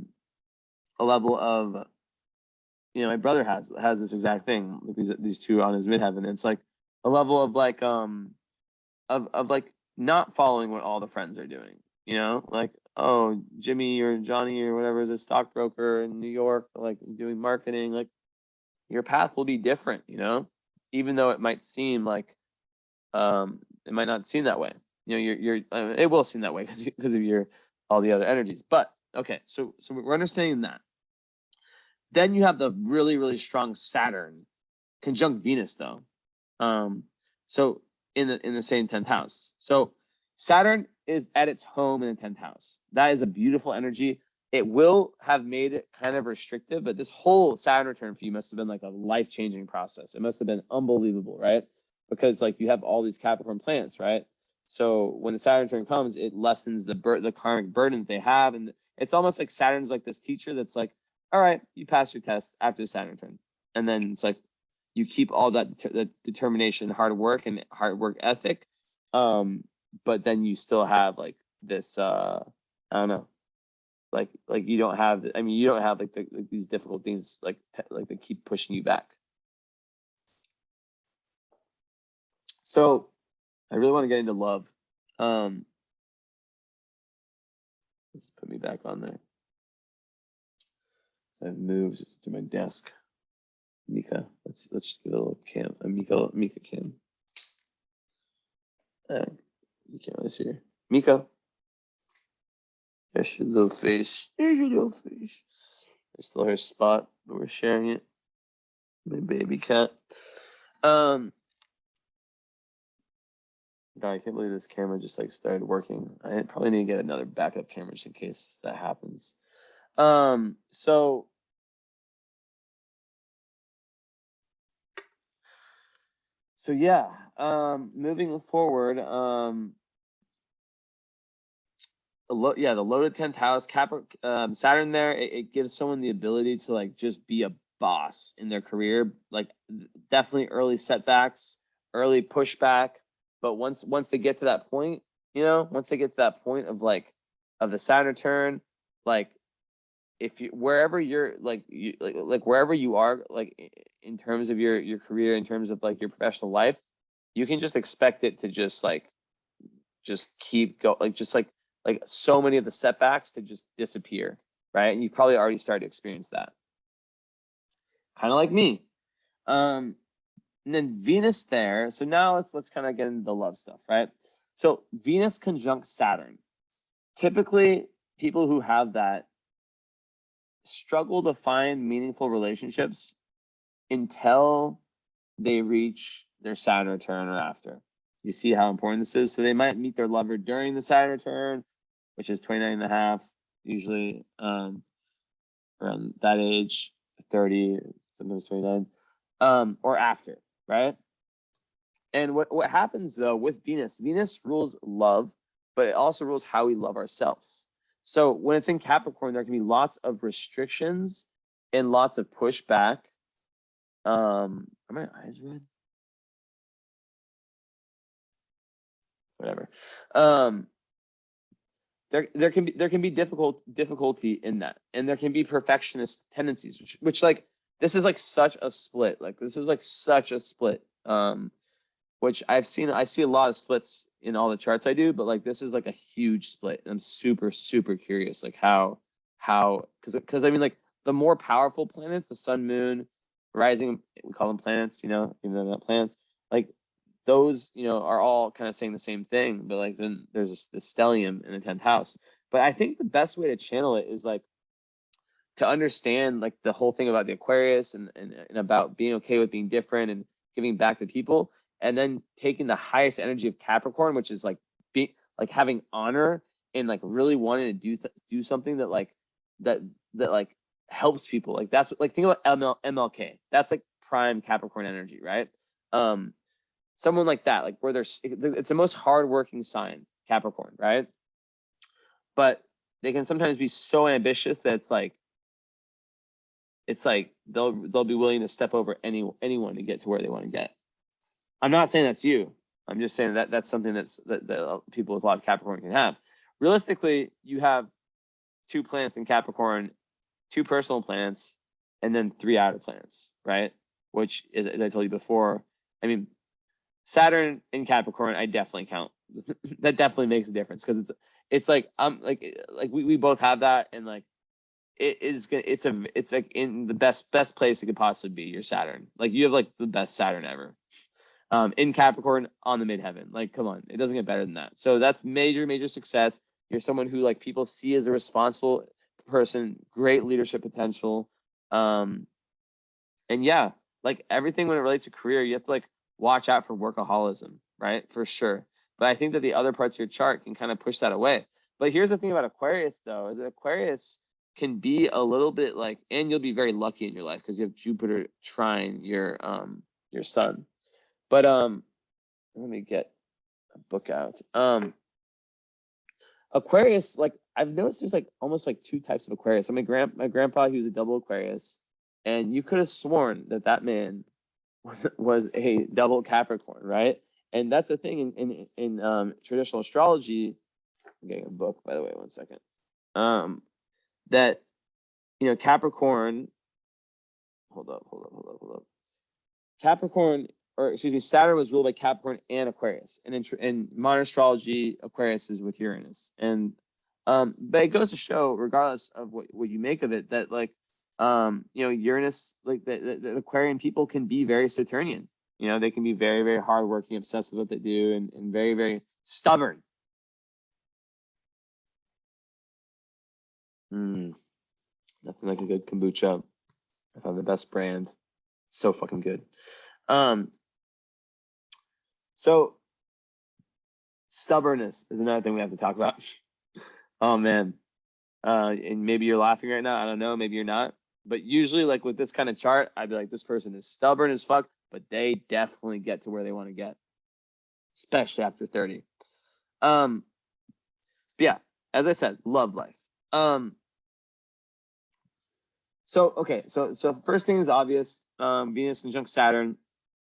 level of, you know, my brother has this exact thing with these two on his midheaven. It's like a level of like of like not following what all the friends are doing, you know, like, oh, Jimmy or Johnny or whatever is a stockbroker in New York, like doing marketing, like your path will be different, you know, even though it might seem like it might not seem that way, you know, it will seem that way because of your all the other energies. But okay, so we're understanding that. Then you have the really, really strong Saturn conjunct Venus, though. So in the same 10th house. So Saturn is at its home in the 10th house. That is a beautiful energy. It will have made it kind of restrictive, but this whole Saturn return for you must have been like a life-changing process. It must have been unbelievable, right? Because like you have all these Capricorn planets, right? So when the Saturn return comes, it lessens the karmic burden that they have, and it's almost like Saturn's like this teacher that's like, all right, you pass your test after the Saturn return, and then it's like you keep all that determination, hard work ethic, but then you still have like this, I don't know, like you don't have, I mean, you don't have like these difficult things like they keep pushing you back. So I really want to get into love. Let's put me back on there. So I've moved to my desk. Mika, let's give it a little cam. Mika cam. You can't really see her. Mika. There's your little face. There's your little face. It's still her spot, but we're sharing it. My baby cat. God, I can't believe this camera just like started working. I probably need to get another backup camera just in case that happens. So yeah, moving forward, the loaded 10th house, Saturn there, it gives someone the ability to like just be a boss in their career, like definitely early setbacks, early pushback, but once they get to that point, you know, once they get to that point of like of the Saturn return, like if you wherever you're like wherever you are, like in terms of your career, in terms of like your professional life, you can just expect it to just keep go like so many of the setbacks to just disappear, right? And you've probably already started to experience that. Kind of like me. And then Venus there. So now let's kind of get into the love stuff, right? So Venus conjunct Saturn. Typically, people who have that struggle to find meaningful relationships until they reach their Saturn return or after. You see how important this is? So they might meet their lover during the Saturn return, which is 29 and a half, usually around that age, 30, sometimes 29, or after, right? And what happens though with Venus rules love, but it also rules how we love ourselves. So when it's in Capricorn, there can be lots of restrictions and lots of pushback. Are my eyes red? Whatever. There can be difficulty in that, and there can be perfectionist tendencies, which like this is like such a split. Like this is like such a split. Which I see a lot of splits in all the charts I do, but like this is like a huge split. And I'm super curious, like how because I mean like the more powerful planets, the sun, moon, rising, we call them planets, you know, even though they're not planets, like those, you know, are all kind of saying the same thing, but like then there's the stellium in the 10th house. But I think the best way to channel it is like to understand like the whole thing about the Aquarius and about being okay with being different and giving back to people, and then taking the highest energy of Capricorn, which is like like having honor and like really wanting to do something that like that like helps people. Like that's like think about MLK. That's like prime Capricorn energy, right? Someone like that, like where it's the most hardworking sign, Capricorn, right? But they can sometimes be so ambitious that it's like they'll be willing to step over anyone to get to where they want to get. I'm not saying that's you. I'm just saying that that's something that people with a lot of Capricorn can have. Realistically, you have 2 planets in Capricorn, 2 personal planets, and then 3 outer planets, right? Which is, as I told you before, I mean, Saturn in Capricorn, I definitely count. That definitely makes a difference because it's like we both have that, and like it's like in the best place it could possibly be. Your Saturn, like you have like the best Saturn ever. In Capricorn on the midheaven. Like, come on, it doesn't get better than that. So that's major success. You're someone who like people see as a responsible person, great leadership potential. And yeah, like everything when it relates to career, you have to like watch out for workaholism, right? For sure. But I think that the other parts of your chart can kind of push that away. But here's the thing about Aquarius though, is that Aquarius can be a little bit like, and you'll be very lucky in your life because you have Jupiter trine your sun. But let me get a book out. Aquarius, like I've noticed there's like almost like 2 types of Aquarius. So my grandpa, he was a double Aquarius, and you could have sworn that man was a double Capricorn, right? And that's the thing in traditional astrology. I'm getting a book, by the way, 1 second. That you know, Capricorn. Hold up. Capricorn, or excuse me, Saturn was ruled by Capricorn and Aquarius, and in modern astrology, Aquarius is with Uranus. And but it goes to show, regardless of what you make of it, that like you know, Uranus, like the Aquarian people can be very Saturnian. You know, they can be very hardworking, obsessed with what they do, and very stubborn. Nothing like a good kombucha. I found the best brand. So fucking good. So stubbornness is another thing we have to talk about. Oh man. And maybe you're laughing right now. I don't know. Maybe you're not. But usually, like with this kind of chart, I'd be like, this person is stubborn as fuck, but they definitely get to where they want to get, especially after 30. Yeah, as I said, love life. So okay, so first thing is obvious. Venus conjunct Saturn.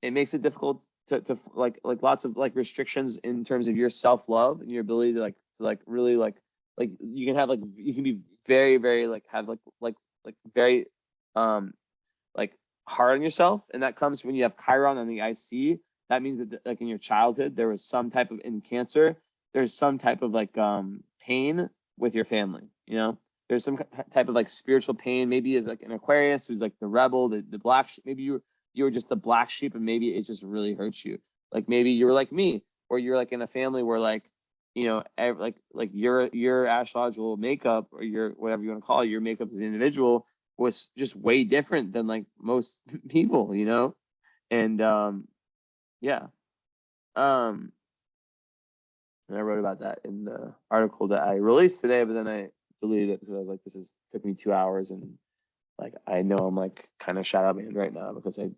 It makes it difficult to like lots of like restrictions in terms of your self-love and your ability to like really like you can have like you can be very, very like have like very like hard on yourself, and that comes when you have Chiron on the IC. That means that like in your childhood there was some type of, in Cancer, there's some type of like pain with your family. You know, there's some type of like spiritual pain. Maybe as like an Aquarius who's like the rebel, the black sheep. Maybe you were just the black sheep, and maybe it just really hurts you. Like maybe you were like me, or you're like in a family where like, you know, like your astrological makeup, or your whatever you want to call it, your makeup as an individual was just way different than like most people, you know? And yeah. And I wrote about that in the article that I released today, but then I deleted it because I was like, took me 2 hours, and like I know I'm like kind of shadow banned right now because I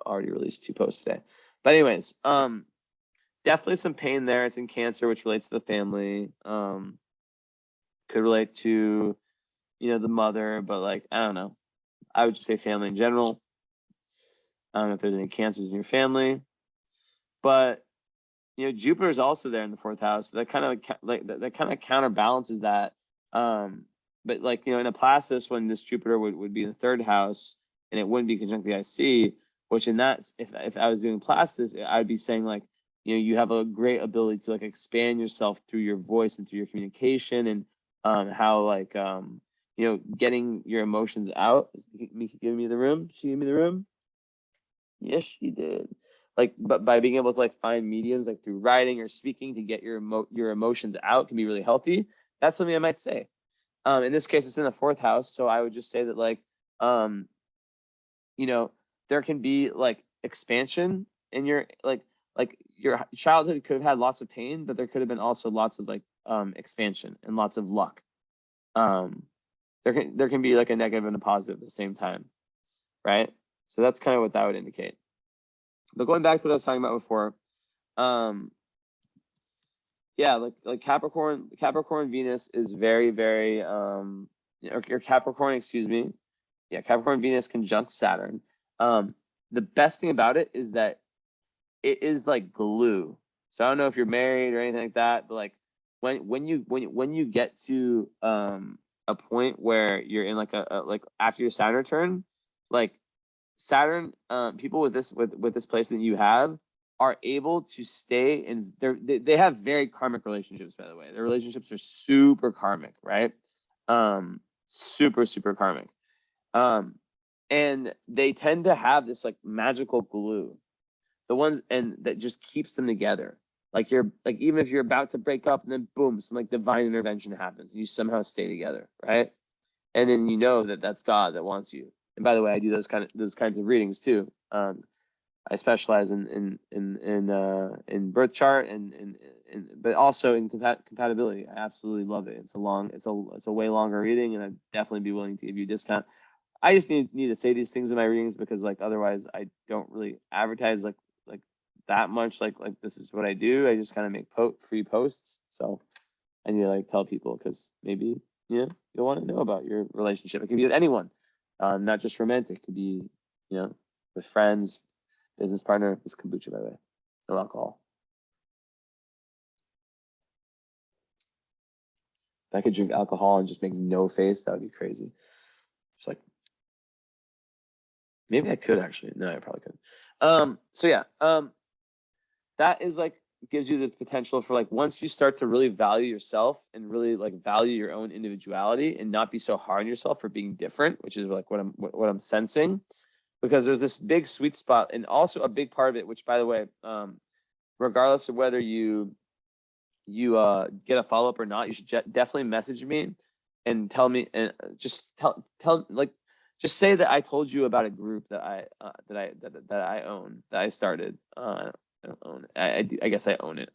already released 2 posts today. But anyways, definitely some pain there. It's in Cancer, which relates to the family. Could relate to, you know, the mother, but like I don't know. I would just say family in general. I don't know if there's any Cancers in your family, but you know, Jupiter is also there in the 4th house. So that kind of like that kind of counterbalances that. But like, you know, in a Placidus, when this Jupiter would be in the 3rd house, and it wouldn't be conjunct the IC, which in that, if I was doing Placidus, I'd be saying like, you know, you have a great ability to like expand yourself through your voice and through your communication, and how like you know, getting your emotions out. Is Miki giving me the room? She gave me the room? Yes, she did. Like, but by being able to like find mediums like through writing or speaking to get your emotions out can be really healthy. That's something I might say. In this case, it's in the 4th house, so I would just say that like, you know, there can be like expansion in your like your childhood could have had lots of pain, but there could have been also lots of like expansion and lots of luck. There can be like a negative and a positive at the same time, right? So that's kind of what that would indicate. But going back to what I was talking about before, yeah, like Capricorn Venus is very, very or Capricorn, excuse me. Yeah, Capricorn Venus conjunct Saturn. The best thing about it is that it is like glue. So I don't know if you're married or anything like that, but like when you get to a point where you're in like a like after your Saturn return, like Saturn, people with this placement you have are able to stay in they have very karmic relationships, by the way. Their relationships are super karmic, right? Super karmic. And they tend to have this like magical glue. The ones and that just keeps them together. Like you're like, even if you're about to break up and then boom, some like divine intervention happens and you somehow stay together, right? And then you know that that's God that wants you. And by the way, I do those kinds of readings too. I specialize in birth chart and but also in compatibility. I absolutely love it. It's a way longer reading, and I'd definitely be willing to give you a discount. I just need to say these things in my readings because like otherwise I don't really advertise like that much. Like this is what I do. I just kind of make free posts. So I need to like tell people because maybe, you know, you'll want to know about your relationship. It could be with anyone, not just romantic. It could be, you know, with friends, business partner. This kombucha, by the way, no alcohol. If I could drink alcohol and just make no face, that would be crazy. Just like, maybe I could actually. No, I probably couldn't. So yeah, that is like gives you the potential for like once you start to really value yourself and really like value your own individuality and not be so hard on yourself for being different, which is like what I'm sensing, because there's this big sweet spot and also a big part of it, which by the way, regardless of whether you get a follow-up or not, you should definitely message me and tell me, and just tell like just say that I told you about a group that I own, that I started. I don't own it. I guess I own it.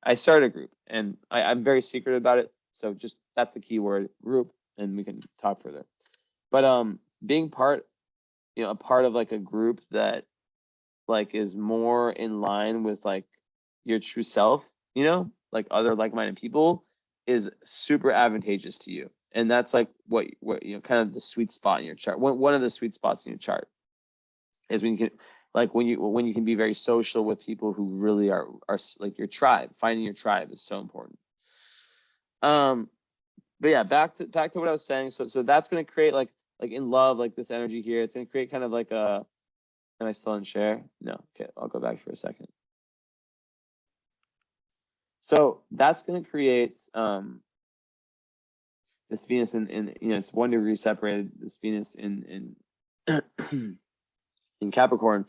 I started a group and I'm very secret about it. So just that's the key word, group, and we can talk further. But being a part of like a group that like is more in line with like your true self, you know, like other like-minded people, is super advantageous to you. And that's like what you know, kind of the sweet spot in your chart. One of the sweet spots in your chart is when you can like when you can be very social with people who really are like your tribe. Finding your tribe is so important. but yeah, back to what I was saying. So that's gonna create like in love, like this energy here. It's gonna create kind of like a. Am I still in share? No. Okay, I'll go back for a second. So that's gonna create this Venus in it's 1 degree separated. This Venus in in Capricorn,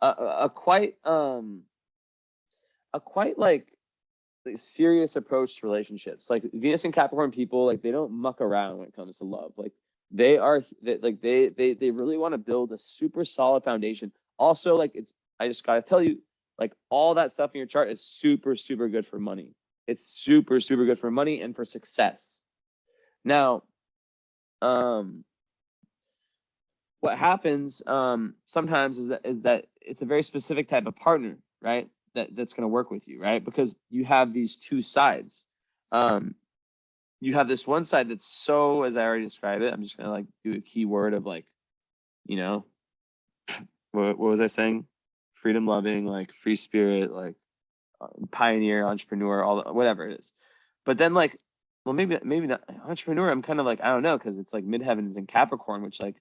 a quite like serious approach to relationships. Like Venus and Capricorn people, like they don't muck around when it comes to love. Like they really want to build a super solid foundation. Also, like I just gotta tell you, like all that stuff in your chart is super good for money. It's super good for money and for success. Now, what happens sometimes is that it's a very specific type of partner, right? That's going to work with you, right? Because you have these two sides. You have this one side that's so, as I already described it, I'm just going to like do a keyword of like, what was I saying? Freedom loving, like free spirit, like pioneer, entrepreneur, whatever it is. But then like, well, maybe not entrepreneur. I'm kind of like, I don't know, because it's like midheaven is in Capricorn, which like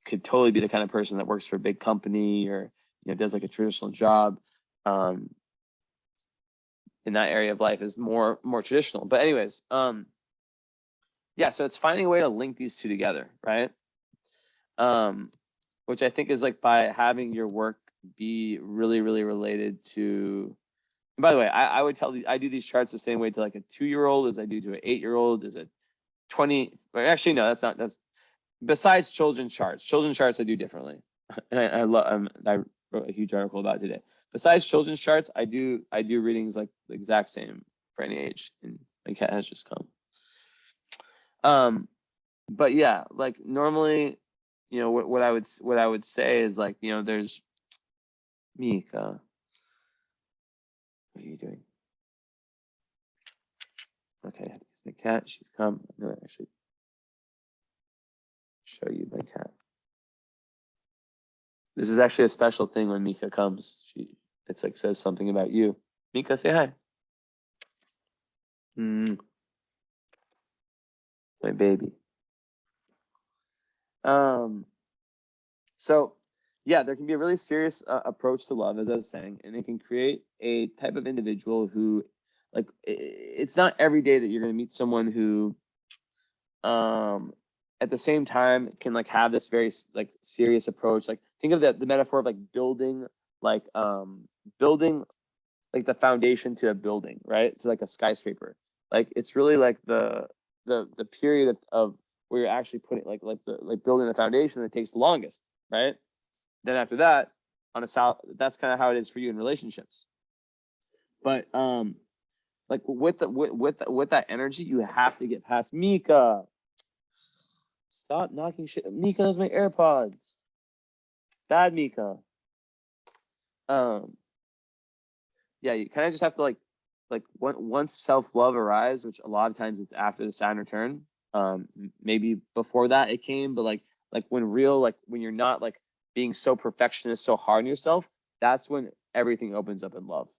could totally be the kind of person that works for a big company or does like a traditional job. In that area of life is more traditional. But anyways, yeah, so it's finding a way to link these two together, right? Which I think is like by having your work be really related to. And by the way, I would tell you, I do these charts the same way to like a 2-year-old as I do to an 8-year-old, as a 20. Actually, no, that's besides children's charts. Children's charts I do differently. I wrote a huge article about it today. Besides children's charts, I do readings like the exact same for any age, and my cat has just come. But yeah, like normally, what I would say is like, there's Mika. What are you doing? Okay, I have to use my cat. She's come. I'm gonna actually show you my cat. This is actually a special thing when Mika comes. It's like says something about you. Mika, say hi. My baby. So yeah, there can be a really serious approach to love, as I was saying, and it can create a type of individual who, like, it's not every day that you're going to meet someone who, at the same time can like have this very like serious approach. Like think of the metaphor of like building like the foundation to a building, right? To like a skyscraper. Like it's really like the period of where you're actually putting like building the foundation that takes the longest, right? Then after that, that's kind of how it is for you in relationships. But like with that energy, you have to get past Mika. Stop knocking shit. Mika, those my AirPods. Bad Mika. Yeah, you kind of just have to like once self-love arrives, which a lot of times it's after the Saturn return. Maybe before that it came, but like when you're not like being so perfectionist, so hard on yourself, that's when everything opens up in love.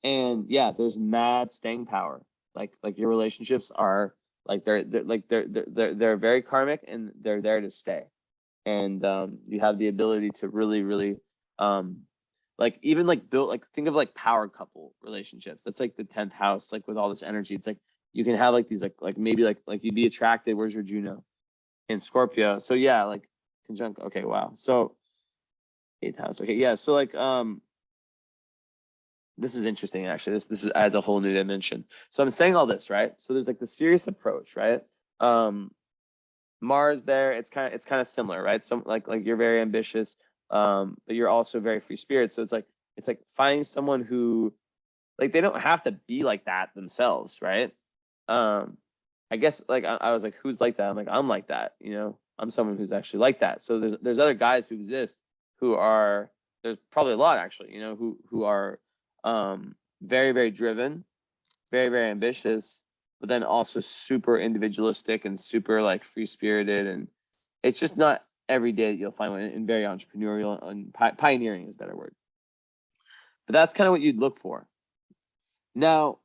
And yeah, there's mad staying power. Like your relationships are like they're very karmic and they're there to stay. And you have the ability to really like even like build, like think of like power couple relationships. That's like the 10th house, like with all this energy. It's like you can have like these like maybe like you'd be attracted. Where's your Juno? In Scorpio. So yeah, like conjunct. Okay, wow. So 8th house. Okay, yeah. So like this is interesting actually. This adds a whole new dimension. So I'm saying all this, right? So there's like the serious approach, right? Mars there, it's kind of similar, right? Some like you're very ambitious, but you're also very free spirit. So it's like finding someone who, like, they don't have to be like that themselves, right? I guess like I was like, who's like that? I'm like, I'm like that, I'm someone who's actually like that. So there's other guys who exist who are, there's probably a lot actually, who are very driven, very ambitious, but then also super individualistic and super like free spirited. And it's just not every day that you'll find one, and very entrepreneurial and pioneering is a better word. But that's kind of what you'd look for. Now,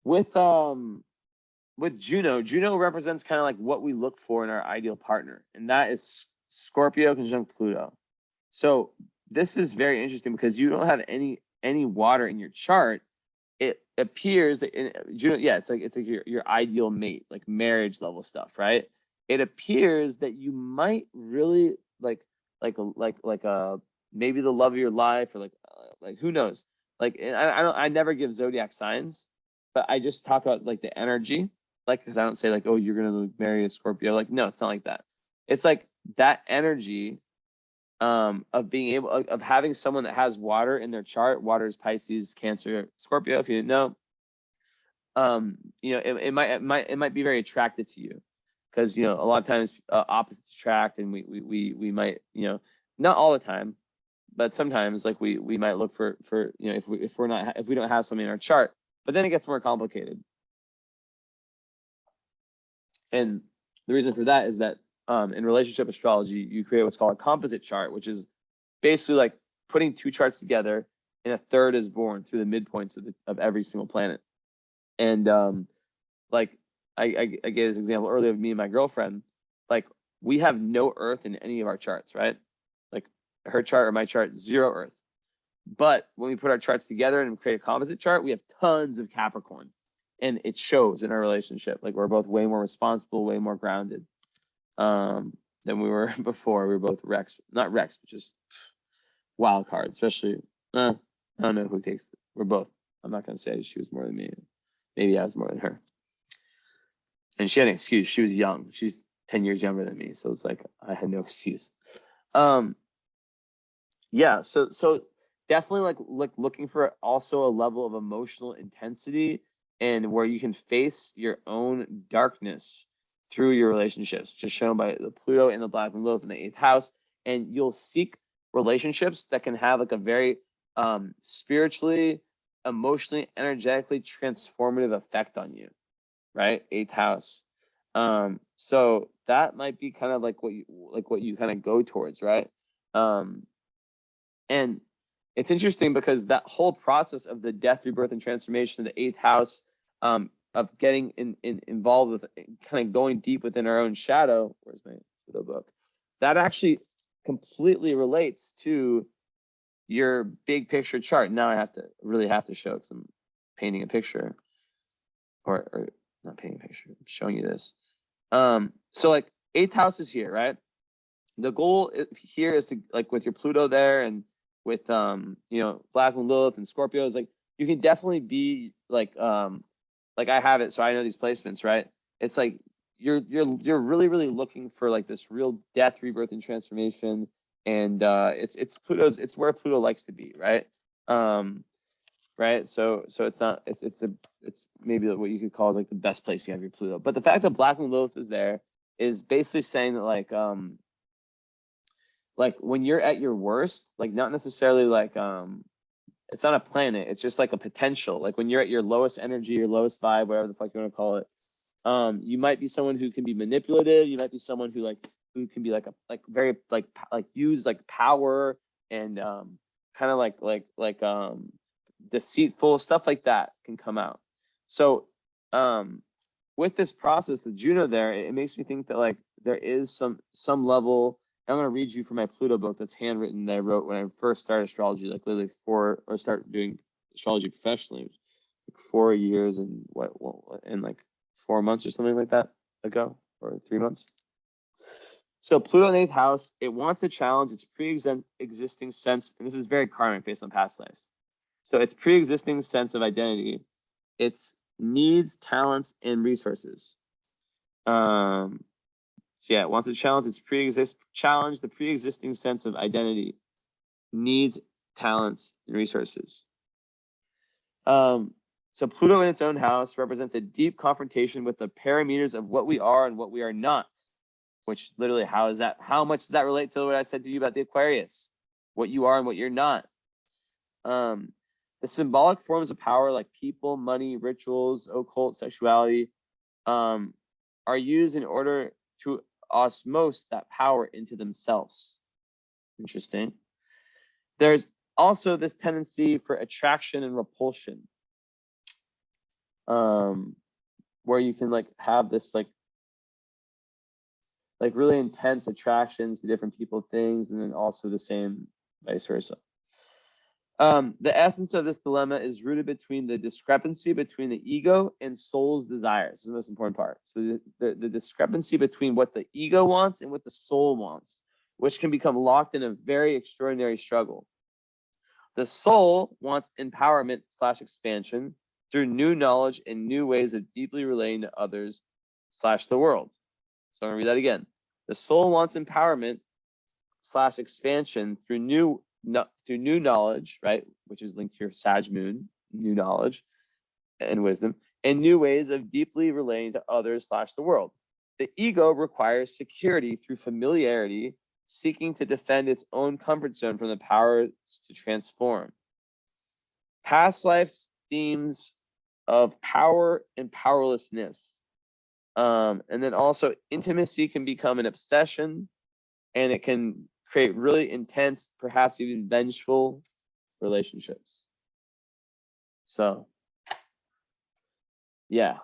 with Juno represents kind of like what we look for in our ideal partner, and that is Scorpio conjunct Pluto. So this is very interesting because you don't have any water in your chart. It appears that Juno, yeah, it's like your ideal mate, like marriage level stuff, right? It appears that you might really like maybe the love of your life, or like who knows? Like I never give zodiac signs, but I just talk about like the energy, like, because I don't say like, oh, you're gonna marry a Scorpio. Like, no, it's not like that. It's like that energy of being able of having someone that has water in their chart. Water is Pisces, Cancer, Scorpio. If you didn't know, it might be very attractive to you, because a lot of times opposites attract, and we might, not all the time, but sometimes, like, we might look for if we don't have something in our chart. But then it gets more complicated, and the reason for that is that in relationship astrology, you create what's called a composite chart, which is basically like putting two charts together, and a third is born through the midpoints of every single planet. And like I gave this example earlier of me and my girlfriend. Like, we have no Earth in any of our charts, right? Like, her chart or my chart, 0 Earth. But when we put our charts together and create a composite chart, we have tons of Capricorn, and it shows in our relationship. Like, we're both way more responsible, way more grounded than we were before. We were both not Rex, but just wild card. Especially, I don't know who takes it. We're both. I'm not gonna say she was more than me. Maybe I was more than her. And she had an excuse. She was young. She's 10 years younger than me, so it's like I had no excuse. Yeah. So definitely like looking for also a level of emotional intensity, and where you can face your own darkness through your relationships, just shown by the Pluto and the Black and Lilith in the 8th house. And you'll seek relationships that can have like a very spiritually, emotionally, energetically transformative effect on you, right? 8th house. So that might be kind of like what you kind of go towards, right? And it's interesting because that whole process of the death, rebirth, and transformation of the 8th house, of getting involved with kind of going deep within our own shadow. Where's my photo book? That actually completely relates to your big picture chart. Now I really have to show, because I'm painting a picture, or not painting a picture, I'm showing you this. So like 8th house is here, right? The goal here is to, like, with your Pluto there, and with Black and Lilith and Scorpio, is like you can definitely be like I have it, so I know these placements, right? It's like you're really looking for like this real death, rebirth, and transformation, and it's where Pluto likes to be, right? Right. So it's maybe what you could call like the best place you have your Pluto. But the fact that Black and Lilith is there is basically saying that like when you're at your worst, like not necessarily like it's not a planet, it's just like a potential. Like when you're at your lowest energy, your lowest vibe, whatever the fuck you want to call it, you might be someone who can be manipulative. You might be someone who can be very use like power, and kind of like deceitful stuff like that can come out. So with this process, the Juno there, it makes me think that like there is some level. I'm going to read you from my Pluto book that's handwritten, that I wrote when I first started astrology, like literally start doing astrology professionally, like 4 years and in like 4 months or something like that ago, or 3 months. So Pluto in the 8th house, it wants to challenge its pre-existing sense, and this is very karmic based on past lives. So its pre-existing sense of identity, its needs, talents, and resources. So yeah, it wants to challenge the pre-existing sense of identity, needs, talents, and resources. So Pluto in its own house represents a deep confrontation with the parameters of what we are and what we are not. Which literally, how much does that relate to what I said to you about the Aquarius? What you are and what you're not. The symbolic forms of power, like people, money, rituals, occult, sexuality, are used in order to osmose that power into themselves. Interesting. There's also this tendency for attraction and repulsion. where you can like have this like really intense attractions to different people, things, and then also the same vice versa. The essence of this dilemma is rooted between the discrepancy between the ego and soul's desires. This is the most important part. So the discrepancy between what the ego wants and what the soul wants, which can become locked in a very extraordinary struggle. The soul wants empowerment / expansion through new knowledge and new ways of deeply relating to others / the world. So I'm gonna read that again. The soul wants empowerment / expansion through new knowledge, right, which is linked to your Sag moon, new knowledge and wisdom, and new ways of deeply relating to others / the world. The ego requires security through familiarity, seeking to defend its own comfort zone from the powers to transform. Past life themes of power and powerlessness. And then also intimacy can become an obsession, and it can create really intense, perhaps even vengeful relationships. So, yeah.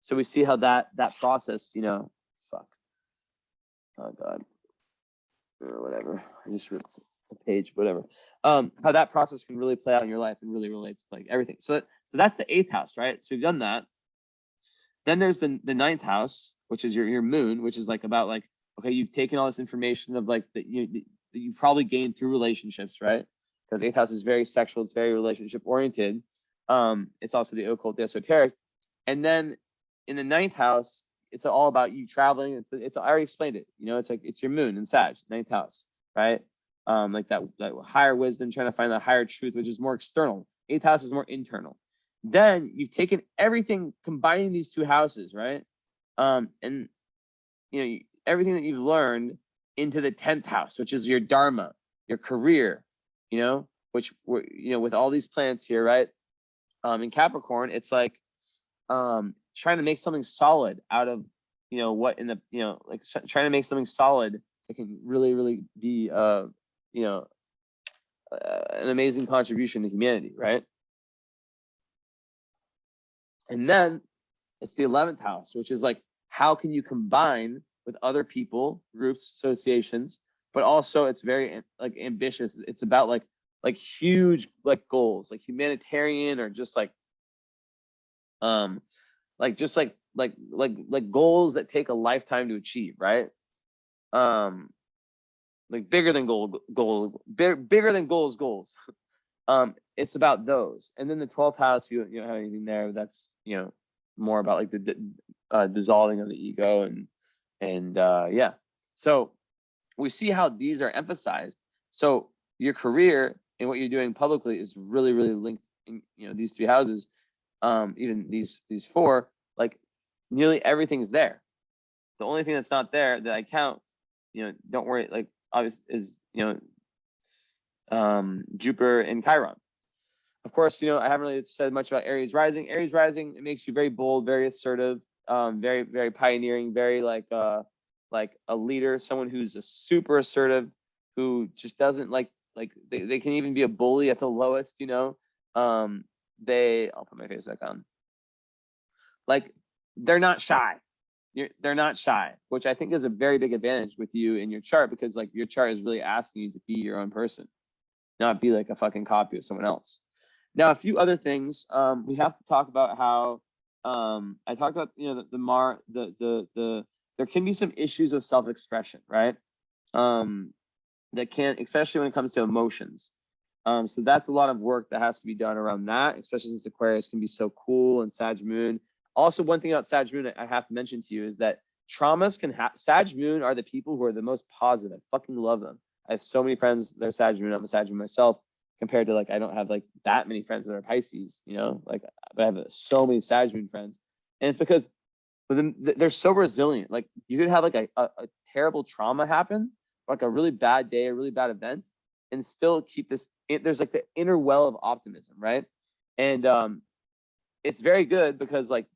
So we see how that process, you know, fuck. Oh God. Or whatever. I just ripped a page, whatever. How that process can really play out in your life and really relate to like everything. So that's the 8th house, right? So we've done that. Then there's the 9th house, which is your moon, which is like about like, okay, you've taken all this information of like that you probably gained through relationships, right? Because 8th house is very sexual, it's very relationship oriented. It's also the occult, the esoteric. And then in the 9th house, it's all about you traveling. It's I already explained it. You know, it's like it's your moon in Sag, 9th house, right? Like that higher wisdom, trying to find that higher truth, which is more external. 8th house is more internal. Then you've taken everything, combining these 2 houses, right? And you know, everything that you've learned into the 10th house, which is your dharma, your career, you know, which you know, with all these planets here, right? In Capricorn, it's like trying to make something solid out of, you know, what in the, you know, like trying to make something solid that can really be you know, an amazing contribution to humanity, right? And then it's the 11th house, which is like, how can you combine with other people, groups, associations, but also it's very like ambitious. It's about like huge like goals, like humanitarian, or just like just like goals that take a lifetime to achieve, right? Like bigger than bigger than goals. It's about those. And then the 12th house, you don't have anything there. That's, you know, more about like the dissolving of the ego and yeah. So we see how these are emphasized. So your career and what you're doing publicly is really linked in, you know, these 3 houses, even these 4, like nearly everything's there. The only thing that's not there that I count, you know, don't worry, like obviously is, you know, Jupiter and Chiron. Of course, you know, I haven't really said much about Aries rising. Aries rising, it makes you very bold, very assertive, very pioneering, very like a leader, someone who's a super assertive, who just doesn't like they can even be a bully at the lowest, you know. I'll put my face back on. Like they're not shy. They're not shy, which I think is a very big advantage with you in your chart, because like your chart is really asking you to be your own person, not be like a fucking copy of someone else. Now, a few other things we have to talk about. How I talked about, you know, there can be some issues with self-expression, right? That can, especially when it comes to emotions. So that's a lot of work that has to be done around that, especially since Aquarius can be so cool, and Sag moon. Also, one thing about Sag moon I have to mention to you is that traumas can have, Sag moon are the people who are the most positive. I fucking love them. I have so many friends that are Sag moon. I'm a Sag moon myself, compared to like, I don't have like that many friends that are Pisces, you know, like, but I have so many Sag moon friends. And it's because they're so resilient. Like you could have like a terrible trauma happen, like a really bad day, a really bad event, and still keep this, there's like the inner well of optimism, right? And it's very good because like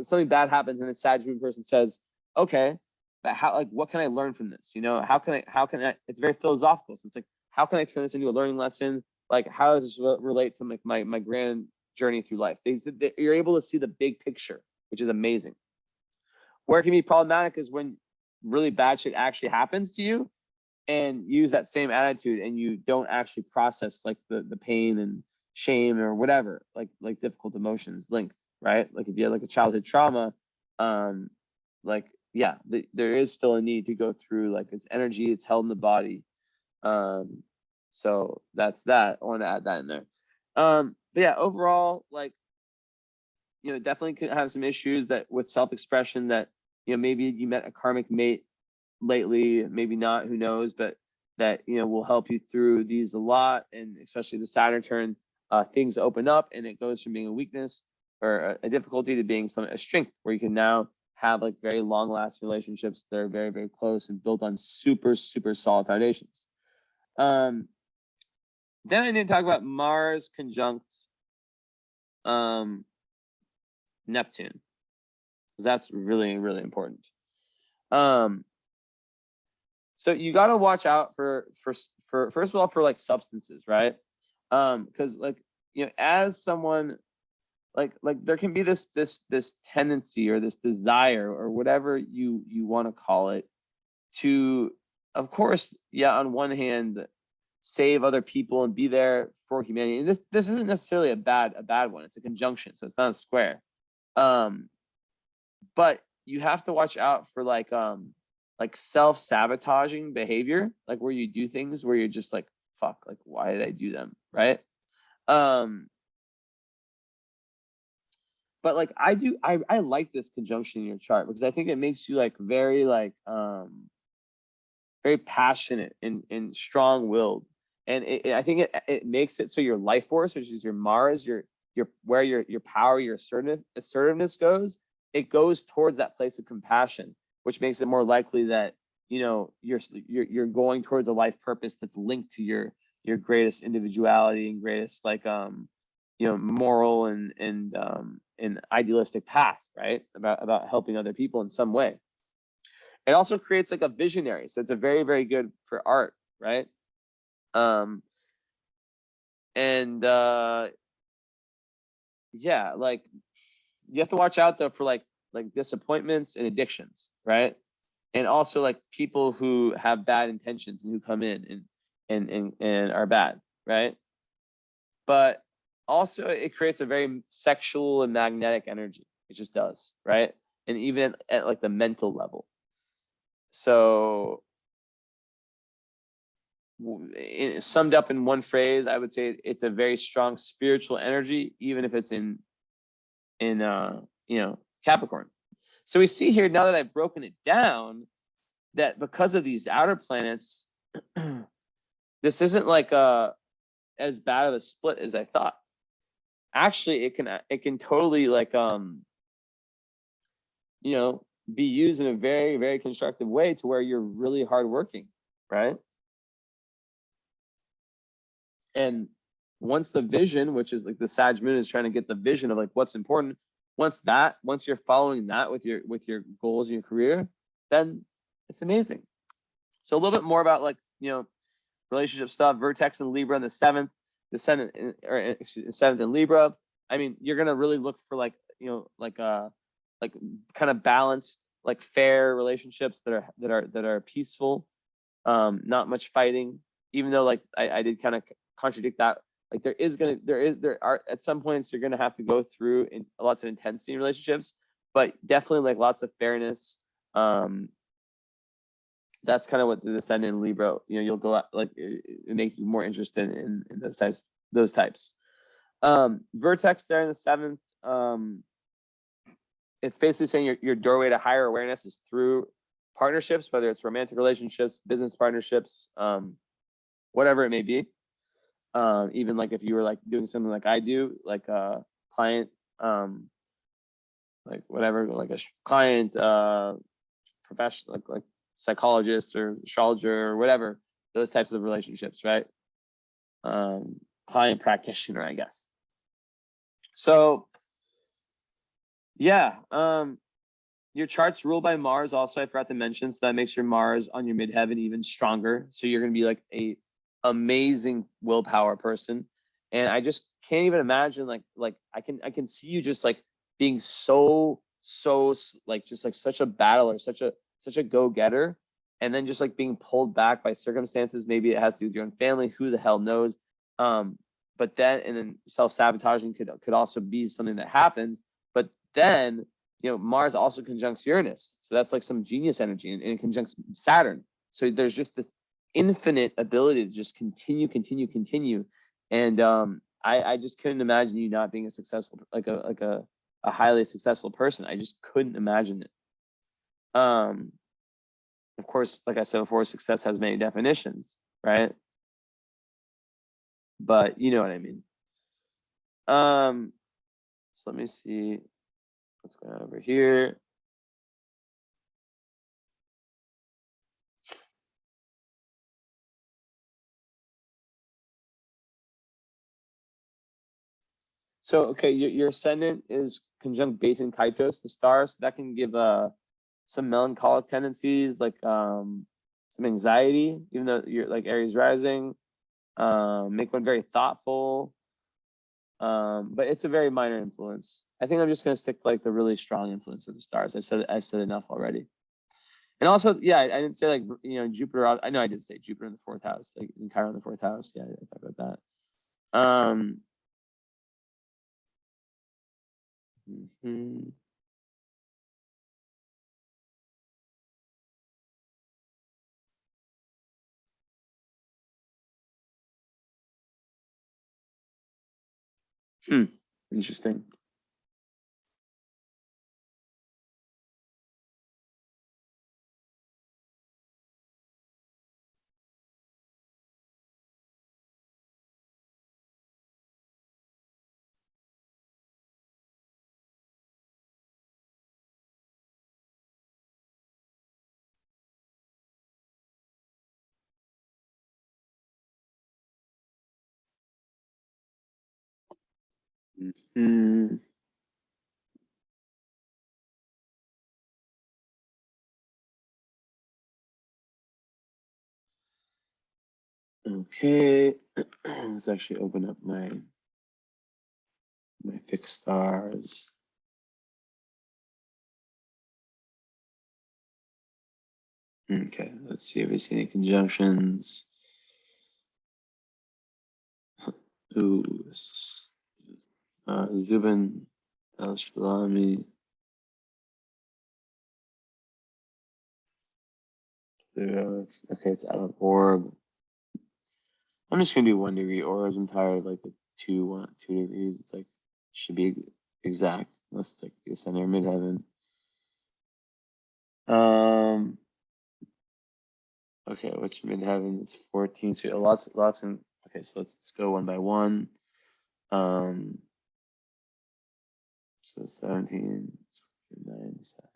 something bad happens and a Sag moon person says, okay, but how, like, what can I learn from this? You know, how can I, it's very philosophical. So it's like, how can I turn this into a learning lesson? Like, how does this relate to like my journey through life. You're able to see the big picture, which is amazing. Where it can be problematic is when really bad shit actually happens to you and use that same attitude and you don't actually process like the pain and shame or whatever, like difficult emotions linked, right? Like if you had like a childhood trauma, like, yeah, there is still a need to go through, like, it's energy, it's held in the body. So that's that. I want to add that in there. But yeah, overall, like, definitely could have some issues that with self-expression that, maybe you met a karmic mate lately, maybe not, who knows, but that, will help you through these a lot. And especially the Saturn turn, things open up and it goes from being a weakness or a difficulty to being a strength, where you can now have like very long lasting relationships that are very, very close and built on super, super solid foundations. Then I need to talk about Mars conjunct Neptune, because that's really, really important. So you got to watch out for first of all, for like substances, right? Because like, as someone like there can be this tendency or this desire or whatever you want to call it to, of course, yeah, on one hand, save other people and be there for humanity. And this isn't necessarily a bad one. It's a conjunction, so it's not a square. But you have to watch out for like self-sabotaging behavior, like where you do things where you're just like, fuck, like why did I do them, right? But like I like this conjunction in your chart because I think it makes you like very like very passionate and strong-willed, and I think it makes it so your life force, which is your Mars, your where your power, your assertiveness goes, it goes towards that place of compassion, which makes it more likely that you're going towards a life purpose that's linked to your greatest individuality and greatest like moral and idealistic path, right? About helping other people in some way. It also creates like a visionary, so it's a very, very good for art, right? Yeah, like you have to watch out though for like disappointments and addictions, right? And also like people who have bad intentions and who come in and are bad, right? But also it creates a very sexual and magnetic energy. It just does, right? And even at like the mental level. So summed up in one phrase, I would say it's a very strong spiritual energy, even if it's in Capricorn. So we see here, now that I've broken it down, that because of these outer planets, this isn't like as bad of a split as I thought. Actually, it can totally like be used in a very, very constructive way to where you're really hardworking, right? And once the vision, which is like the Sag moon is trying to get the vision of like what's important, once you're following that with your goals in your career, then it's amazing. So a little bit more about like, relationship stuff. Vertex in Libra in the 7th, the 7th in Libra. I mean, you're gonna really look for like, like kind of balanced, like fair relationships that are peaceful, not much fighting. Even though like I did kind of contradict that. Like there are at some points you're gonna have to go through lots of intensity in relationships, but definitely like lots of fairness. That's kind of what the ascendant in Libra, you'll go out, like it make you more interested in those types. Vertex there in the 7th. It's basically saying your doorway to higher awareness is through partnerships, whether it's romantic relationships, business partnerships, whatever it may be. Even like if you were like doing something like I do, like a client, like whatever, like a client, professional, like psychologist or astrologer or whatever, those types of relationships, right? Client practitioner, I guess. So yeah, your chart's ruled by Mars also, I forgot to mention, so that makes your Mars on your midheaven even stronger. So you're going to be like a amazing willpower person. And I just can't even imagine like I can see you just like being so like just like such a battler, such a go-getter, and then just like being pulled back by circumstances. Maybe it has to do with your own family, who the hell knows. But then self-sabotaging could also be something that happens. But then, you know, Mars also conjuncts Uranus, so that's like some genius energy, and it conjuncts Saturn. So there's just this infinite ability to just continue. And I just couldn't imagine you not being a successful, like a highly successful person. I just couldn't imagine it. Of course, like I said before, success has many definitions, right? But you know what I mean. So let me see what's going on over here. So, okay, your ascendant is conjunct base in Kaitos, the star, so that can give some melancholic tendencies, like some anxiety, even though you're like Aries rising, make one very thoughtful, but it's a very minor influence. I think I'm just gonna stick to, like, the really strong influence of the stars. I've said enough already. And also, yeah, I didn't say, like, you know, Jupiter. I know I did say Jupiter in the 4th house, like in Chiron in the 4th house. Yeah, I talked about that. Mhm. Interesting. Mhm. Okay, let's actually open up my fixed stars. Okay, let's see if we see any conjunctions. Ooh, Zubin al-Shalami. Okay, it's out of orb. I'm just gonna do 1 degree orbs. I'm tired of like the 2 degrees. It's like should be exact. Let's take this in there, midheaven. Okay, which midheaven? It's 14. So lots in. Okay, so let's go one by one. So 17, 9, 7.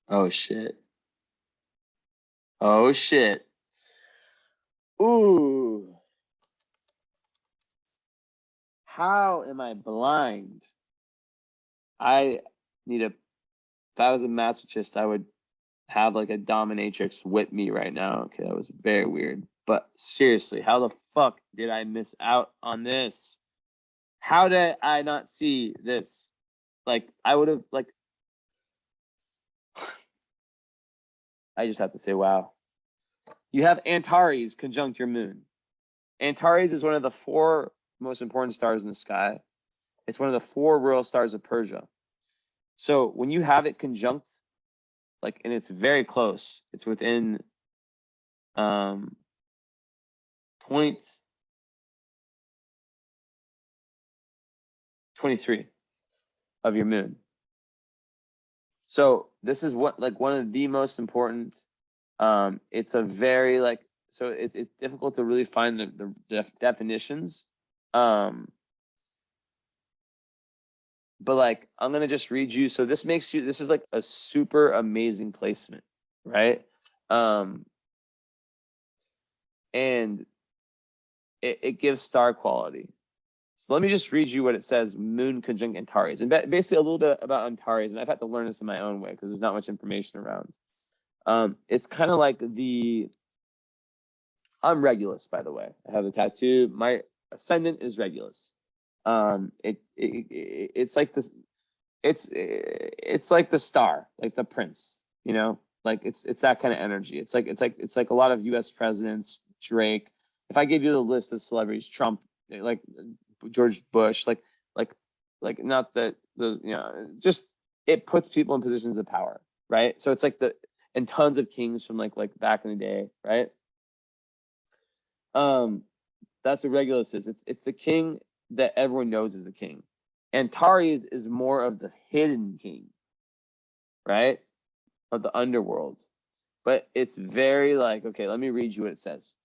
Oh shit. Oh shit. Ooh. How am I blind? I need a. If I was a masochist, I would have like a dominatrix whip me right now. Okay, that was very weird. But seriously, how the fuck did I miss out on this? How did I not see this? Like, I would have, like, I just have to say, wow. You have Antares conjunct your moon. Antares is one of the 4 most important stars in the sky. It's one of the 4 royal stars of Persia. So when you have it conjunct, like, and it's very close, it's within point 23 of your moon. So this is what, like, one of the most important. It's a very, like, so it's difficult to really find the definitions. But like, I'm gonna just read you. So this is like a super amazing placement, right? And it gives star quality. So let me just read you what it says, Moon conjunct Antares. And basically a little bit about Antares, and I've had to learn this in my own way because there's not much information around. It's kind of like I'm Regulus, by the way. I have a tattoo. My ascendant is Regulus. It's like this. It's like the star, like the prince. You know, like it's that kind of energy. It's like a lot of U.S. presidents, Drake. If I gave you the list of celebrities, Trump, like George Bush, like not that those, just it puts people in positions of power, right? So it's like and tons of kings from like back in the day, right? That's what Regulus is. It's the king that everyone knows is the king. Antares is more of the hidden king, right? Of the underworld. But it's very okay, let me read you what it says.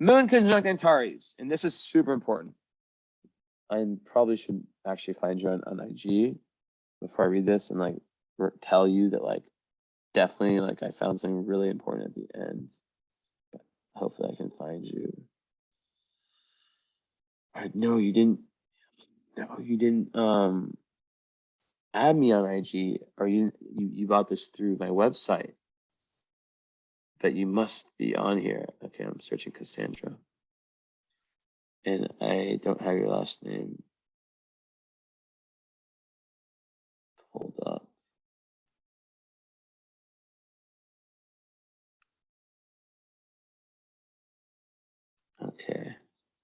Moon conjunct Antares, and this is super important. I probably should actually find you on IG before I read this and tell you that definitely I found something really important at the end. But hopefully I can find you. No, you didn't. No, you didn't add me on IG, or you bought this through my website. But you must be on here. Okay, I'm searching Kassandra. And I don't have your last name. Hold up. Okay.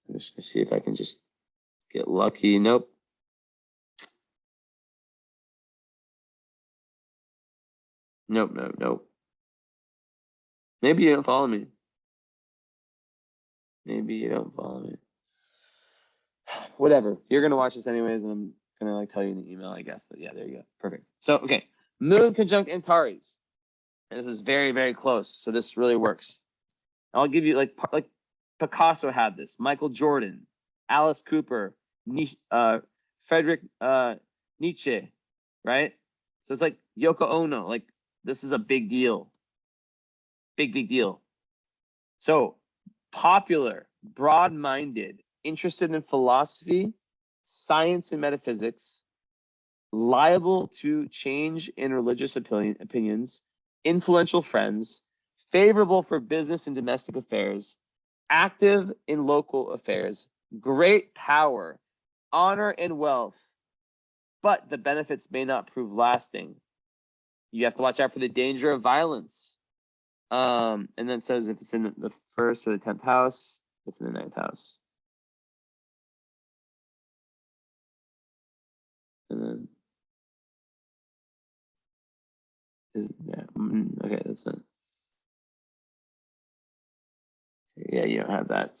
I'm just gonna see if I can just get lucky. Nope. Nope. Maybe you don't follow me. Maybe you don't follow me. Whatever. You're gonna watch this anyways, and I'm gonna tell you in the email, I guess. But yeah, there you go. Perfect. So okay, Moon conjunct Antares. And this is very, very close. So this really works. I'll give you like Picasso had this, Michael Jordan, Alice Cooper, Friedrich Nietzsche, right? So it's like Yoko Ono, this is a big deal. Big deal. So popular, broad-minded, interested in philosophy, science and metaphysics, liable to change in religious opinions, influential friends, favorable for business and domestic affairs, active in local affairs, great power, honor and wealth, but the benefits may not prove lasting. You have to watch out for the danger of violence. And then it says if it's in the 1st or the 10th house, it's in the 9th house. And then okay, that's it. Yeah, you don't have that.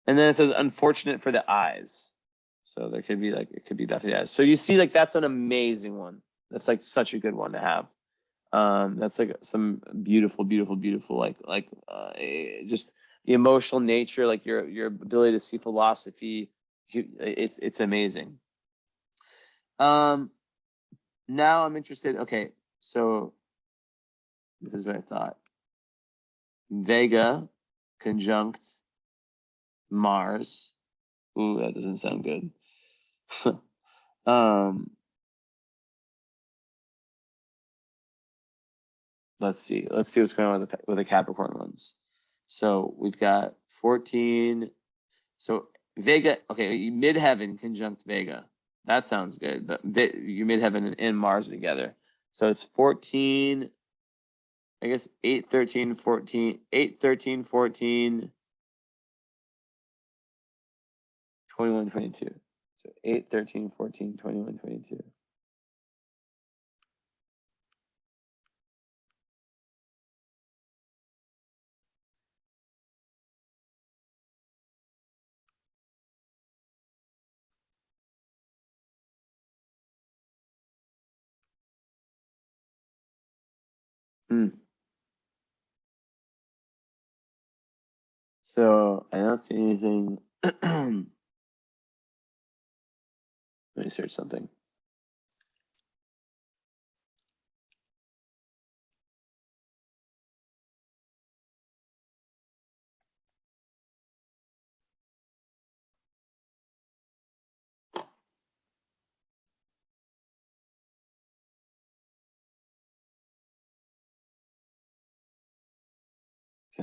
And then it says unfortunate for the eyes. So there could be it could be bad for the eyes. So you see that's an amazing one. That's such a good one to have. That's some beautiful just the emotional nature, your ability to see philosophy. It's amazing. Now I'm interested. Okay, so this is what I thought. Vega conjunct Mars. Ooh, that doesn't sound good. Let's see what's going on with the Capricorn ones. So we've got 14. So Vega, okay, midheaven conjunct Vega. That sounds good. But you midheaven and Mars together. So it's 14, I guess 8, 13, 14, 8, 13, 14, 21, 22. So 8, 13, 14, 21, 22. So I don't see anything. Let me search something.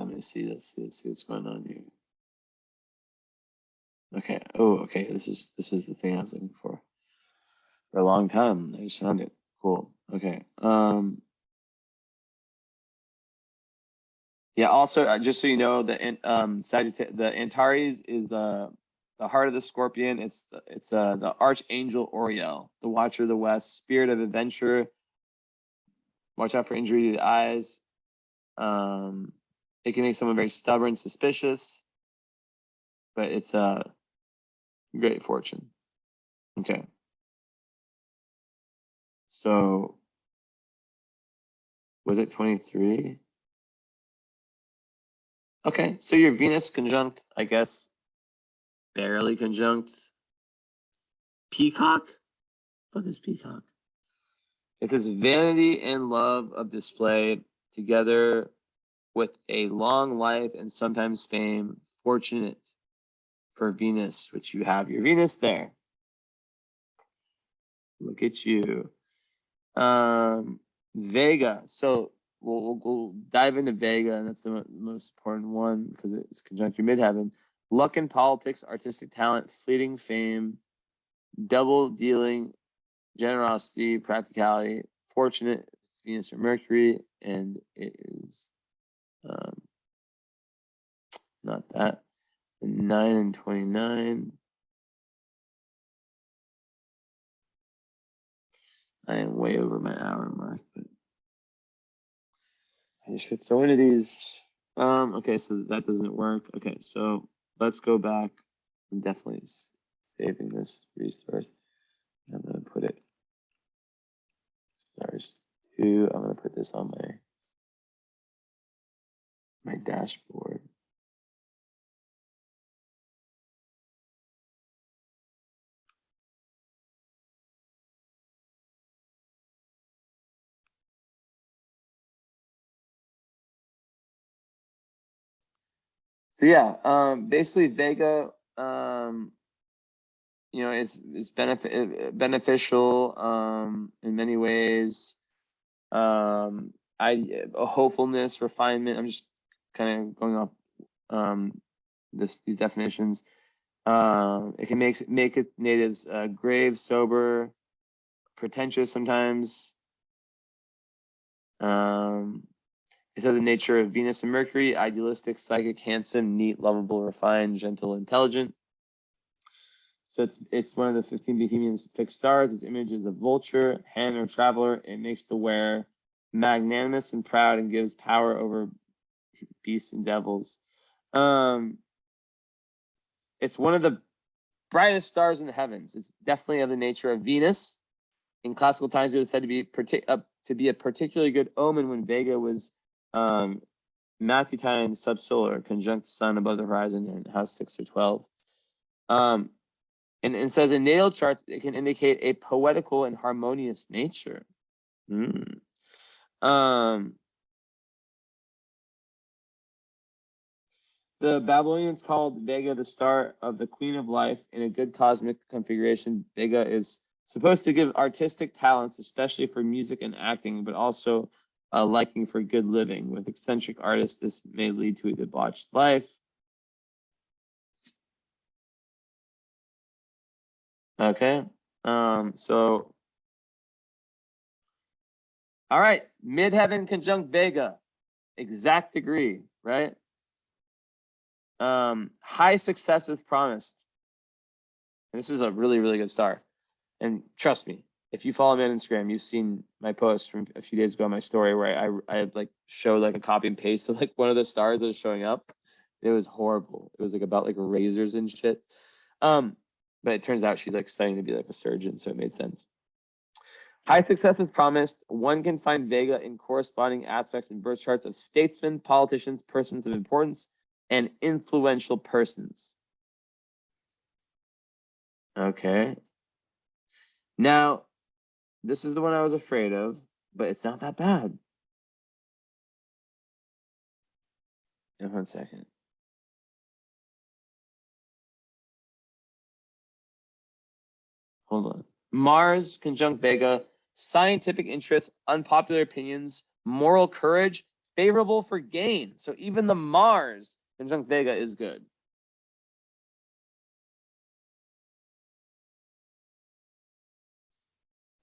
let me see. Let's see what's going on here. Okay. Oh, okay. This is the thing I was looking for a long time. I just found it. Cool. Okay. Yeah. Also, just so you know, the Antares is the heart of the scorpion. It's the archangel Oriel, the watcher of the west, spirit of adventure. Watch out for injury to the eyes. It can make someone very stubborn, suspicious, but it's a great fortune. Okay. So was it 23? Okay, so your Venus conjunct, I guess, barely conjunct Peacock. What is Peacock? It says vanity and love of display together with a long life and sometimes fame, fortunate for Venus, which you have your Venus there. Look at you. Vega. So we'll dive into Vega, and that's the most important one because it's conjunct your midheaven. Luck in politics, artistic talent, fleeting fame, double dealing, generosity, practicality, fortunate, Venus or Mercury, and it is not that. 9 and 29. I am way over my hour mark, but I just get so into these. Okay, so that doesn't work. Okay, so let's go back. I'm definitely saving this resource. I'm gonna put it stars 2. I'm gonna put this on my dashboard. So yeah, basically Vega, you know, is beneficial in many ways. Hopefulness, refinement. I'm just kind of going off these definitions. It can make its natives grave, sober, pretentious sometimes. It says the nature of Venus and Mercury: idealistic, psychic, handsome, neat, lovable, refined, gentle, intelligent. So it's one of the 15 Bohemian's fixed stars. Its image is a vulture, hen, or traveler. It makes the wearer magnanimous and proud and gives power over beasts and devils. It's one of the brightest stars in the heavens. It's definitely of the nature of Venus. In classical times, it was said to be a particularly good omen when Vega was matutine subsolar, conjunct sun above the horizon in house 6 or 12. And it says in natal charts, it can indicate a poetical and harmonious nature. The Babylonians called Vega the star of the queen of life. In a good cosmic configuration, Vega is supposed to give artistic talents, especially for music and acting, but also a liking for good living. With eccentric artists, this may lead to a debauched life. Okay, so, all right, midheaven conjunct Vega, exact degree, right? High success is promised. And this is a really, really good star. And trust me, if you follow me on Instagram, you've seen my post from a few days ago on my story where I like showed like a copy and paste of like one of the stars that was showing up. It was horrible. It was like about like razors and shit. But it turns out she's like studying to be like a surgeon, so it made sense. High success is promised. One can find Vega in corresponding aspects in birth charts of statesmen, politicians, persons of importance, and influential persons. Okay. Now, this is the one I was afraid of, but it's not that bad. In 1 second. Hold on. Mars conjunct Vega, scientific interests, unpopular opinions, moral courage, favorable for gain. So even the Mars conjunct Vega is good.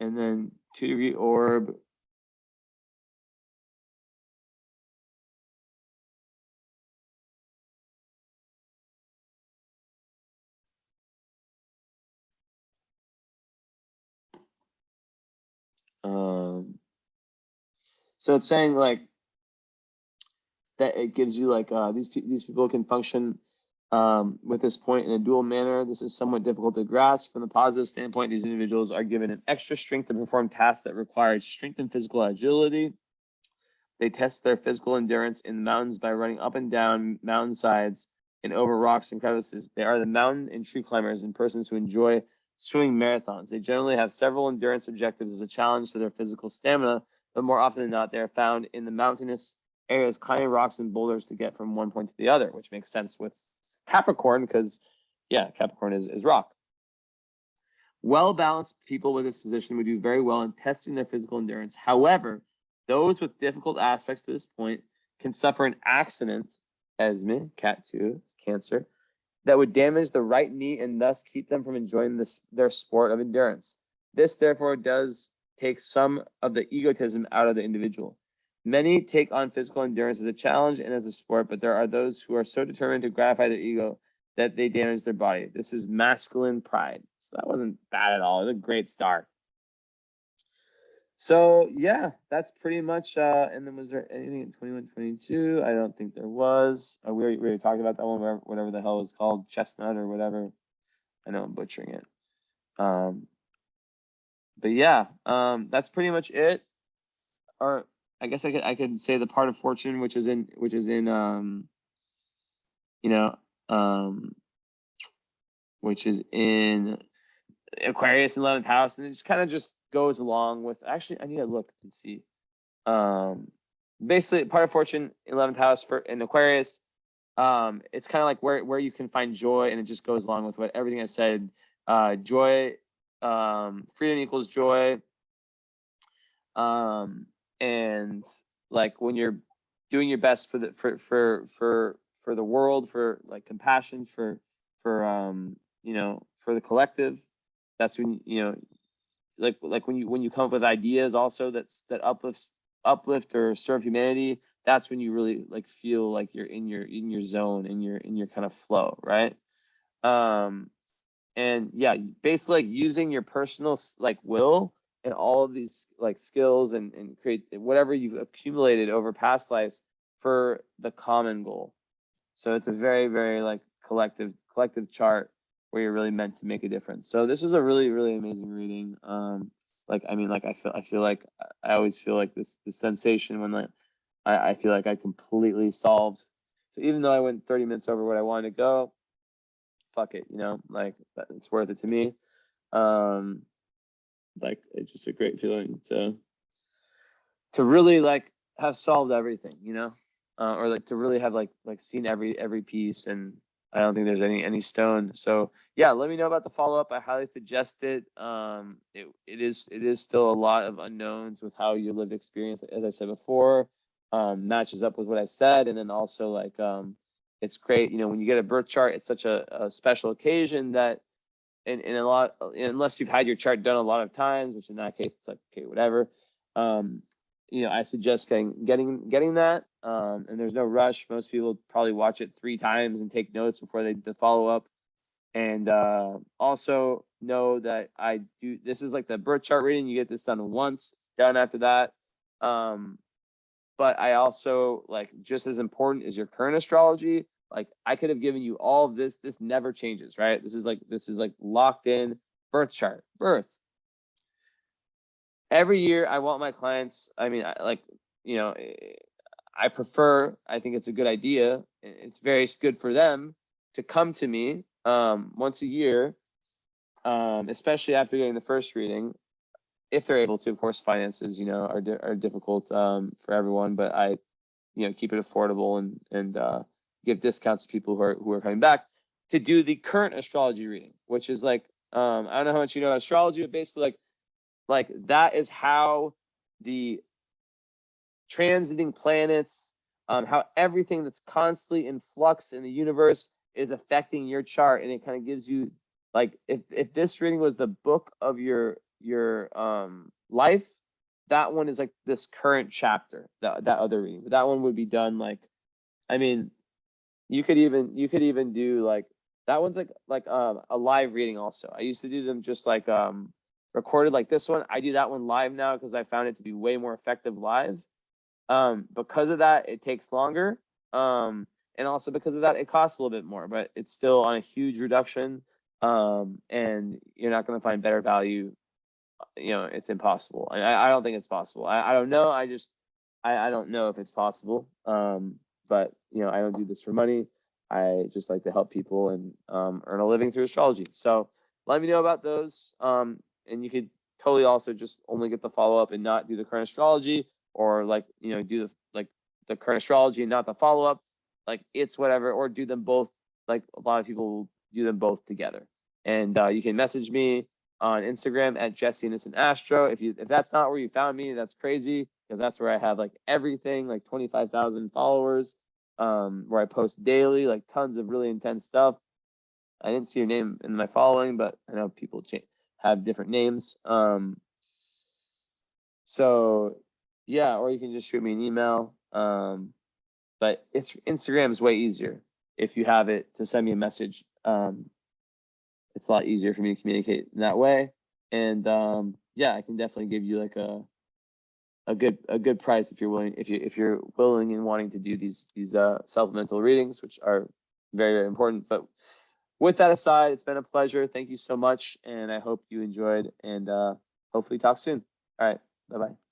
And then 2-degree orb. So it's saying like that it gives you like these people can function with this point in a dual manner. This is somewhat difficult to grasp. From the positive standpoint, these individuals are given an extra strength to perform tasks that require strength and physical agility. They test their physical endurance in the mountains by running up and down mountain sides and over rocks and crevices. They are the mountain and tree climbers and persons who enjoy swimming marathons. They generally have several endurance objectives as a challenge to their physical stamina, but more often than not, they are found in the mountainous areas, climbing rocks and boulders to get from one point to the other, which makes sense with Capricorn because, yeah, Capricorn is rock. Well-balanced people with this position would do very well in testing their physical endurance. However, those with difficult aspects to this point can suffer an accident, Esme, Cat 2, Cancer, that would damage the right knee and thus keep them from enjoying their sport of endurance. This, therefore, does take some of the egotism out of the individual. Many take on physical endurance as a challenge and as a sport, but there are those who are so determined to gratify their ego that they damage their body. This is masculine pride. So that wasn't bad at all. It was a great start. So yeah, that's pretty much, and then was there anything in 21, 22? I don't think there was. We already talked about that one, whatever the hell it was called, chestnut or whatever. I know I'm butchering it. But yeah, that's pretty much it. Or I guess I could say the part of fortune, which is in which is in Aquarius in 11th house, and it just kind of just goes along with, actually I need to look and see. Basically part of fortune, 11th house for in Aquarius, it's kind of like where you can find joy, and it just goes along with what everything I said. Joy, freedom equals joy, and like when you're doing your best for the world, for like compassion, for for the collective, that's when like when you come up with ideas also that uplift or serve humanity, that's when you really like feel like you're in your zone, in your kind of flow, right? And yeah, basically like using your personal like will and all of these like skills and create whatever you've accumulated over past lives for the common goal. So it's a very, very like collective chart where you're really meant to make a difference. So this was a really, really amazing reading. Like, I mean, like I feel like I always feel like this sensation when like I feel like I completely solved. So even though I went 30 minutes over what I wanted to go, fuck it, like it's worth it to me. Like it's just a great feeling to really like have solved everything, or like to really have like seen every piece, and I don't think there's any stone. So yeah, let me know about the follow-up. I highly suggest it. It is still a lot of unknowns with how your lived experience, as I said before, matches up with what I said. And then also like it's great, when you get a birth chart, it's such a special occasion that in a lot, unless you've had your chart done a lot of times, which in that case it's like, okay, whatever. I suggest getting that, and there's no rush. Most people probably watch it 3 times and take notes before they follow up. And also know that this is like the birth chart reading. You get this done once, it's done after that. But I also, like, just as important as your current astrology, like I could have given you all of this. This never changes, right? This is like locked in birth chart, birth. Every year I want my clients, I mean, I think it's a good idea. It's very good for them to come to me once a year, especially after getting the first reading, if they're able to. Of course, finances, are difficult for everyone, but I, keep it affordable and give discounts to people who are coming back to do the current astrology reading, which is like, I don't know how much you know about astrology, but basically like that is how the transiting planets, how everything that's constantly in flux in the universe is affecting your chart, and it kind of gives you like, if this reading was the book of your life, that one is like this current chapter, that other reading. But that one would be done like, I mean, you could even do like, that one's like a live reading also. I used to do them just like recorded like this one. I do that one live now because I found it to be way more effective live. Because of that, it takes longer. And also because of that, it costs a little bit more, but it's still on a huge reduction. And you're not going to find better value. You know, it's impossible. I don't think it's possible. I don't know. I don't know if it's possible. But you know, I don't do this for money. I just like to help people and earn a living through astrology. So let me know about those. And you could totally also just only get the follow-up and not do the current astrology, or like, you know, do the current astrology and not the follow-up. Like, it's whatever, or do them both. Like, a lot of people do them both together. And you can message me on Instagram at Jesse Innocent Astro. If that's not where you found me, that's crazy, because that's where I have like everything, like 25,000 followers, where I post daily, like tons of really intense stuff. I didn't see your name in my following, but I know people have different names. So yeah, or you can just shoot me an email. But Instagram is way easier if you have it to send me a message. It's a lot easier for me to communicate in that way. And yeah, I can definitely give you like a good price if you're willing and wanting to do these supplemental readings, which are very, very important. But with that aside, it's been a pleasure. Thank you so much, and I hope you enjoyed, and hopefully talk soon. All right, bye-bye.